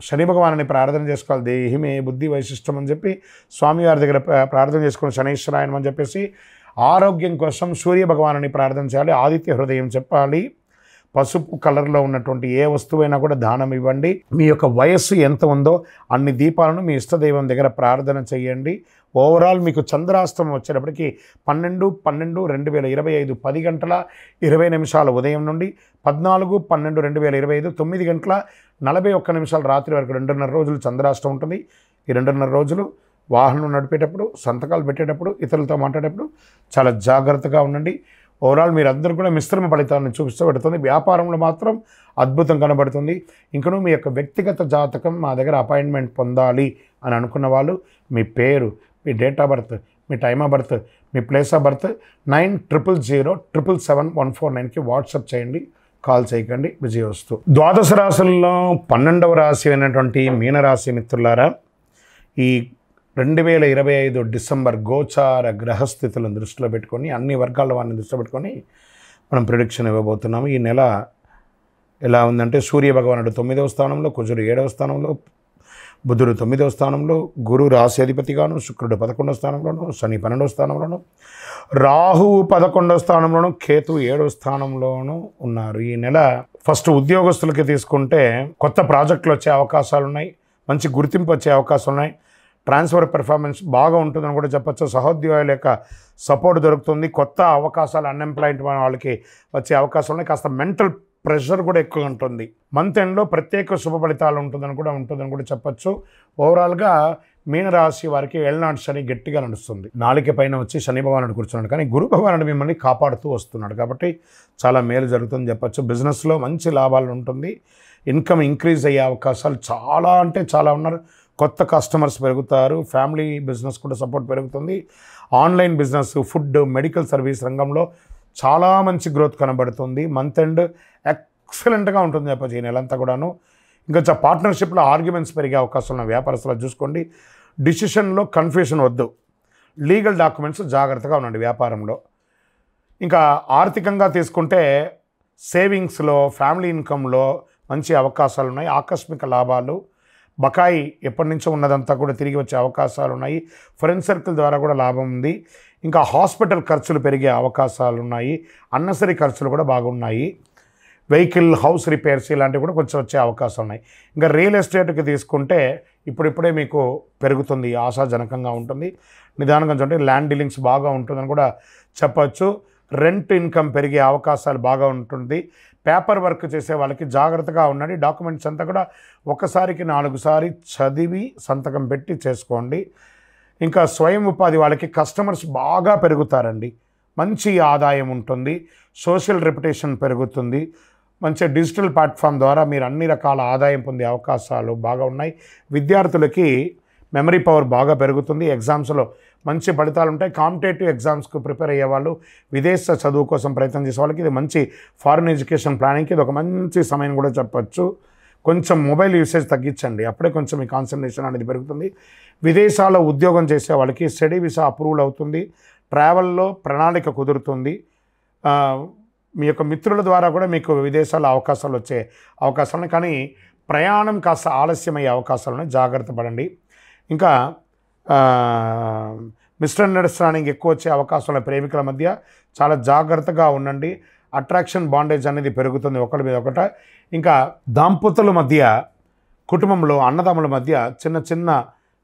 శని భగవాన్ని ప్రార్థన చేసుకోవాలి. దేహిమే బుద్ధి వైశిష్టం అని చెప్పి స్వామివారి దగ్గర ప్రార్థన చేసుకుని శనైశ్వరాయనం అని చెప్పేసి ఆరోగ్యం కోసం సూర్య భగవానుని ప్రార్థన చేయాలి, ఆదిత్య హృదయం చెప్పాలి, పసుపు కలర్లో ఉన్నటువంటి ఏ వస్తువైనా కూడా దానం ఇవ్వండి. మీ యొక్క వయస్సు ఎంత ఉందో అన్ని దీపాలను మీ ఇష్టదైవం దగ్గర ప్రార్థన చేయండి. ఓవరాల్ మీకు చంద్రాస్తమం వచ్చేటప్పటికి 12/12/2025 10:20 ఉదయం నుండి 14/12/2025 9:41 రాత్రి వరకు 2.5 రోజులు చంద్రాష్టం ఉంటుంది. ఈ 2.5 రోజులు వాహనం నడిపేటప్పుడు, సంతకాలు పెట్టేటప్పుడు, ఇతరులతో మాట్లాడేటప్పుడు చాలా జాగ్రత్తగా ఉండండి. ఓవరాల్ మీరందరూ కూడా మిశ్రమ ఫలితాలను చూపిస్తూ పెడుతుంది. వ్యాపారంలో మాత్రం అద్భుతం కనబడుతుంది. ఇంకనూ మీ యొక్క వ్యక్తిగత జాతకం మా దగ్గర అపాయింట్మెంట్ పొందాలి అని అనుకున్న వాళ్ళు మీ పేరు, మీ డేట్ ఆఫ్ బర్త్, మీ టైమ్ ఆఫ్ బర్త్, మీ ప్లేస్ ఆఫ్ బర్త్ 9007077149కి వాట్సాప్ చేయండి, కాల్ చేయకండి. విజయవస్తు. ద్వాదశ రాశుల్లో 12వ రాశి అయినటువంటి మీనరాశి మిత్రులారా, ఈ 2025 డిసెంబర్ గోచార గ్రహస్థితులను దృష్టిలో పెట్టుకొని, అన్ని వర్గాల వారిని దృష్టిలో పెట్టుకొని మనం ప్రిడిక్షన్ ఇవ్వబోతున్నాము. ఈ నెల ఎలా ఉందంటే సూర్య భగవానుడు 9వ స్థానంలో, కుజుడు 7వ స్థానంలో, బుధుడు 9వ స్థానంలో, గురు రాశి అధిపతిగాను, శుక్రుడు 11వ స్థానంలోను, శని 12వ స్థానంలోను, రాహువు 11వ స్థానంలోను, కేతు 7వ స్థానంలోను ఉన్నారు. ఈ నెల ఫస్ట్ ఉద్యోగస్తులకి తీసుకుంటే కొత్త ప్రాజెక్టులు వచ్చే అవకాశాలు ఉన్నాయి, మంచి గుర్తింపు వచ్చే అవకాశాలు ఉన్నాయి, ట్రాన్స్ఫర్ పెర్ఫార్మెన్స్ బాగా ఉంటుందని కూడా చెప్పచ్చు. సహోద్యోగుల యొక్క సపోర్ట్ దొరుకుతుంది, కొత్త అవకాశాలు అన్ఎంప్లాయిడ్ వాళ్ళకి వచ్చే అవకాశాలు ఉన్నాయి. కాస్త మెంటల్ ప్రెషర్ కూడా ఎక్కువ ఉంటుంది. మంత్ ఎండ్లో ప్రత్యేక శుభ ఫలితాలు ఉంటుందని కూడా చెప్పచ్చు. ఓవరాల్గా మీనరాశి వారికి ఏళ్ళనాటి శని గట్టిగా నడుస్తుంది. నాలుక పైన వచ్చి శని భగవానుడు కూర్చున్నాడు, కానీ గురు భగవానుడు మిమ్మల్ని కాపాడుతూ వస్తున్నాడు కాబట్టి చాలా మేలు జరుగుతుందని చెప్పచ్చు. బిజినెస్లో మంచి లాభాలు ఉంటుంది, ఇన్కమ్ ఇంక్రీజ్ అయ్యే అవకాశాలు చాలా అంటే చాలా ఉన్నారు. కొత్త కస్టమర్స్ పెరుగుతారు, ఫ్యామిలీ బిజినెస్ కూడా సపోర్ట్ పెరుగుతుంది. Online business, food, medical service రంగంలో చాలా మంచి గ్రోత్ కనబడుతుంది. మంత్ ఎండ్ ఎక్సలెంట్గా ఉంటుంది చెప్పచ్చు ఈ నెలంతా కూడాను. ఇంకా పార్ట్నర్షిప్లో ఆర్గ్యుమెంట్స్ పెరిగే అవకాశం ఉన్న వ్యాపారస్తులు చూసుకోండి. డిసిషన్లో కన్ఫ్యూషన్ వద్దు, లీగల్ డాక్యుమెంట్స్ జాగ్రత్తగా ఉండండి వ్యాపారంలో. ఇంకా ఆర్థికంగా తీసుకుంటే సేవింగ్స్లో, ఫ్యామిలీ ఇన్కంలో మంచి అవకాశాలు ఉన్నాయి. ఆకస్మిక లాభాలు, బకాయి ఎప్పటి నుంచో ఉన్నదంతా కూడా తిరిగి వచ్చే అవకాశాలు ఉన్నాయి. ఫ్రెండ్ సర్కిల్ ద్వారా కూడా లాభం ఉంది. ఇంకా హాస్పిటల్ ఖర్చులు పెరిగే అవకాశాలు ఉన్నాయి. అన్నసరీ ఖర్చులు కూడా బాగున్నాయి. వెహికల్, హౌస్ రిపేర్స్ ఇలాంటివి కూడా కొంచెం వచ్చే అవకాశాలు ఉన్నాయి. ఇంకా రియల్ ఎస్టేట్కి తీసుకుంటే ఇప్పుడిప్పుడే మీకు పెరుగుతుంది, ఆశాజనకంగా ఉంటుంది. నిదానంగా చూడండి, ల్యాండ్ డీలింగ్స్ బాగా ఉంటుందని కూడా చెప్పచ్చు. రెంట్ ఇన్కమ్ పెరిగే అవకాశాలు బాగా ఉంటుంది. పేపర్ వర్క్ చేసే వాళ్ళకి జాగ్రత్తగా ఉండండి. డాక్యుమెంట్స్ అంతా కూడా ఒకసారికి 4 సారి చదివి సంతకం పెట్టి చేసుకోండి. ఇంకా స్వయం ఉపాధి వాళ్ళకి కస్టమర్స్ బాగా పెరుగుతారండి, మంచి ఆదాయం ఉంటుంది, సోషల్ రెప్యుటేషన్ పెరుగుతుంది. మంచి డిజిటల్ ప్లాట్ఫామ్ ద్వారా మీరు అన్ని రకాల ఆదాయం పొందే అవకాశాలు బాగా ఉన్నాయి. విద్యార్థులకి మెమరీ పవర్ బాగా పెరుగుతుంది, ఎగ్జామ్స్లో మంచి ఫలితాలు ఉంటాయి. కాంపిటేటివ్ ఎగ్జామ్స్కు ప్రిపేర్ అయ్యే వాళ్ళు, విదేశ చదువు కోసం ప్రయత్నం చేసే వాళ్ళకి ఇది మంచి ఫారిన్ ఎడ్యుకేషన్ ప్లానింగ్కి ఇది ఒక మంచి సమయం కూడా చెప్పచ్చు. కొంచెం మొబైల్ యూసేజ్ తగ్గించండి, అప్పుడే కొంచెం మీ కాన్సన్ట్రేషన్ అనేది పెరుగుతుంది. విదేశాల్లో ఉద్యోగం చేసే వాళ్ళకి స్టడీ వీసా అప్రూవల్ అవుతుంది, ట్రావెల్లో ప్రణాళిక కుదురుతుంది. మీ యొక్క మిత్రుల ద్వారా కూడా మీకు విదేశాల్లో అవకాశాలు వచ్చే అవకాశాలు ఉన్నాయి, కానీ ప్రయాణం కాస్త ఆలస్యమయ్యే అవకాశాలు ఉన్నాయి, జాగ్రత్త పడండి. ఇంకా మిస్అండర్స్టాండింగ్ ఎక్కువ వచ్చే అవకాశాలు ప్రేమికుల మధ్య, చాలా జాగ్రత్తగా ఉండండి. అట్రాక్షన్, బాండేజ్ అనేది పెరుగుతుంది ఒకరి మీద ఒకట. ఇంకా దాంపతుల మధ్య, కుటుంబంలో అన్నదమ్ముల మధ్య చిన్న చిన్న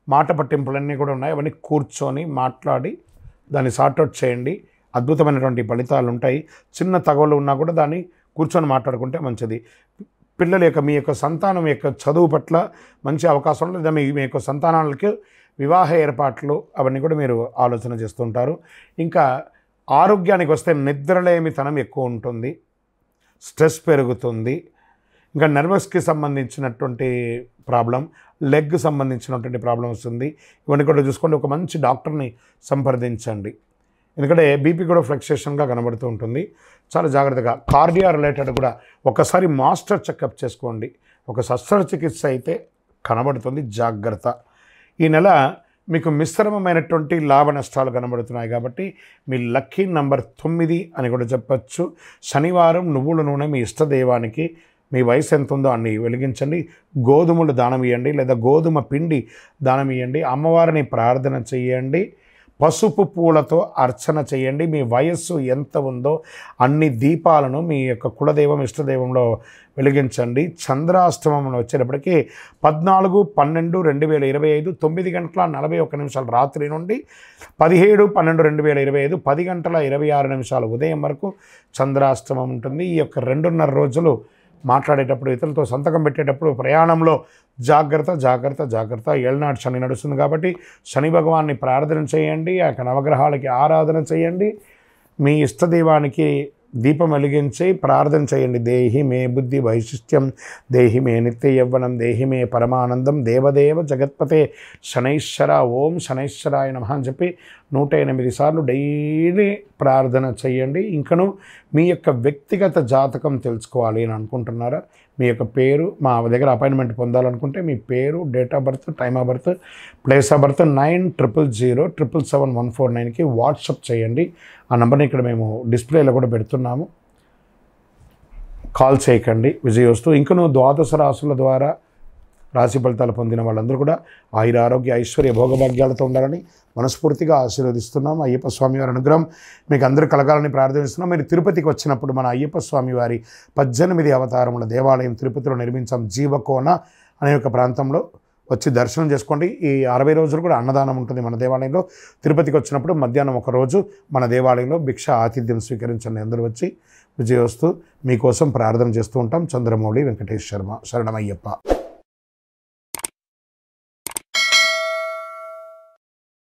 మాట పట్టింపులన్నీ కూడా ఉన్నాయి. అవన్నీ కూర్చొని మాట్లాడి దాన్ని సార్ట్అవుట్ చేయండి, అద్భుతమైనటువంటి ఫలితాలు ఉంటాయి. చిన్న తగవలు ఉన్నా కూడా దాన్ని కూర్చొని మాట్లాడుకుంటే మంచిది. పిల్లల యొక్క, మీ యొక్క సంతానం యొక్క చదువు పట్ల మంచి అవకాశం, లేదా మీ యొక్క సంతానాలకి వివాహ ఏర్పాట్లు అవన్నీ కూడా మీరు ఆలోచన చేస్తుంటారు. ఇంకా ఆరోగ్యానికి వస్తే నిద్రలేమితనం ఎక్కువ ఉంటుంది, స్ట్రెస్ పెరుగుతుంది. ఇంకా నర్వస్కి సంబంధించినటువంటి ప్రాబ్లం, లెగ్ సంబంధించినటువంటి ప్రాబ్లం వస్తుంది. ఇవన్నీ కూడా చూసుకోండి. ఒక మంచి డాక్టర్ని సంప్రదించండి, ఎందుకంటే బీపీ కూడా ఫ్లక్చుయేషన్గా కనబడుతూ ఉంటుంది. చాలా జాగ్రత్తగా. కార్డియా రిలేటెడ్ కూడా ఒకసారి మాస్టర్ చెకప్ చేసుకోండి. ఒక శస్త్రచికిత్స అయితే కనబడుతుంది, జాగ్రత్త. ఈ నెల మీకు మిశ్రమమైనటువంటి లాభ నష్టాలు కనబడుతున్నాయి కాబట్టి మీ లక్కీ నంబర్ 9 అని కూడా చెప్పచ్చు. శనివారం నువ్వుల నూనె మీ ఇష్టదైవానికి, మీ వయసు ఎంత ఉందో అన్ని వెలిగించండి. గోధుమలు దానం ఇవ్వండి, లేదా గోధుమ పిండి దానం ఇవ్వండి. అమ్మవారిని ప్రార్థన చేయండి. పసుపు పూలతో అర్చన చేయండి. మీ వయస్సు ఎంత ఉందో అన్ని దీపాలను మీ యొక్క కులదైవం ఇష్టదైవంలో వెలిగించండి. చంద్రాష్టమం వచ్చేటప్పటికి 14/12/2025 9:41 రాత్రి నుండి 17/12/2025 10:26 ఉదయం వరకు చంద్రాష్టమం ఉంటుంది. ఈ యొక్క 2.5 రోజులు మాట్లాడేటప్పుడు, ఇతరులతో సంతకం పెట్టేటప్పుడు, ప్రయాణంలో జాగ్రత్త జాగ్రత్త జాగ్రత్త. ఏళ్ళనాడు శని నడుస్తుంది కాబట్టి శని భగవాన్ని ప్రార్థన చేయండి. ఆ యొక్క నవగ్రహాలకి ఆరాధన చేయండి. మీ ఇష్టదైవానికి దీపం వెలిగించి ప్రార్థన చేయండి. దేహి మే బుద్ధి వైశిష్ట్యం, దేహి మే నిత్య యవ్వనం, దేహి మే పరమానందం, దేవదేవ జగత్పతే శనైశ్వర, ఓం శనైశ్వరాయ నమః అని చెప్పి 108 సార్లు డైలీ ప్రార్థన చేయండి. ఇంకను మీ యొక్క వ్యక్తిగత జాతకం తెలుసుకోవాలి అని అనుకుంటున్నారా? మీ యొక్క పేరు, మా దగ్గర అపాయింట్మెంట్ పొందాలనుకుంటే మీ పేరు, date of birth, time of birth, place of birth 9000077749కి వాట్సాప్ చేయండి. ఆ నెంబర్ని ఇక్కడ మేము డిస్ప్లేలో కూడా పెడుతున్నాము. కాల్ చేయకండి. విజయోస్తు. ఇంకను ద్వాదశ రాశుల ద్వారా రాశి ఫలితాలు పొందిన వాళ్ళందరూ కూడా ఆయుర ఆరోగ్య ఐశ్వర్య భోగభాగ్యాలతో ఉండాలని మనస్ఫూర్తిగా ఆశీర్వదిస్తున్నాం. అయ్యప్ప స్వామి వారి అనుగ్రహం మీకు అందరూ కలగాలని ప్రార్థిస్తున్నాం. మీరు తిరుపతికి వచ్చినప్పుడు మన అయ్యప్ప స్వామి వారి 18 అవతారముల దేవాలయం తిరుపతిలో నిర్మించాం. జీవకోన అనే ఒక ప్రాంతంలో వచ్చి దర్శనం చేసుకోండి. ఈ 60 రోజులు కూడా అన్నదానం ఉంటుంది మన దేవాలయంలో. తిరుపతికి వచ్చినప్పుడు మధ్యాహ్నం ఒక రోజు మన దేవాలయంలో భిక్ష ఆతిథ్యం స్వీకరించండి. అందరూ వచ్చి విజయోస్తు. మీకోసం ప్రార్థన చేస్తూ ఉంటాం. చంద్రమౌళి వెంకటేష్ శర్మ. శరణమయ్యప్ప.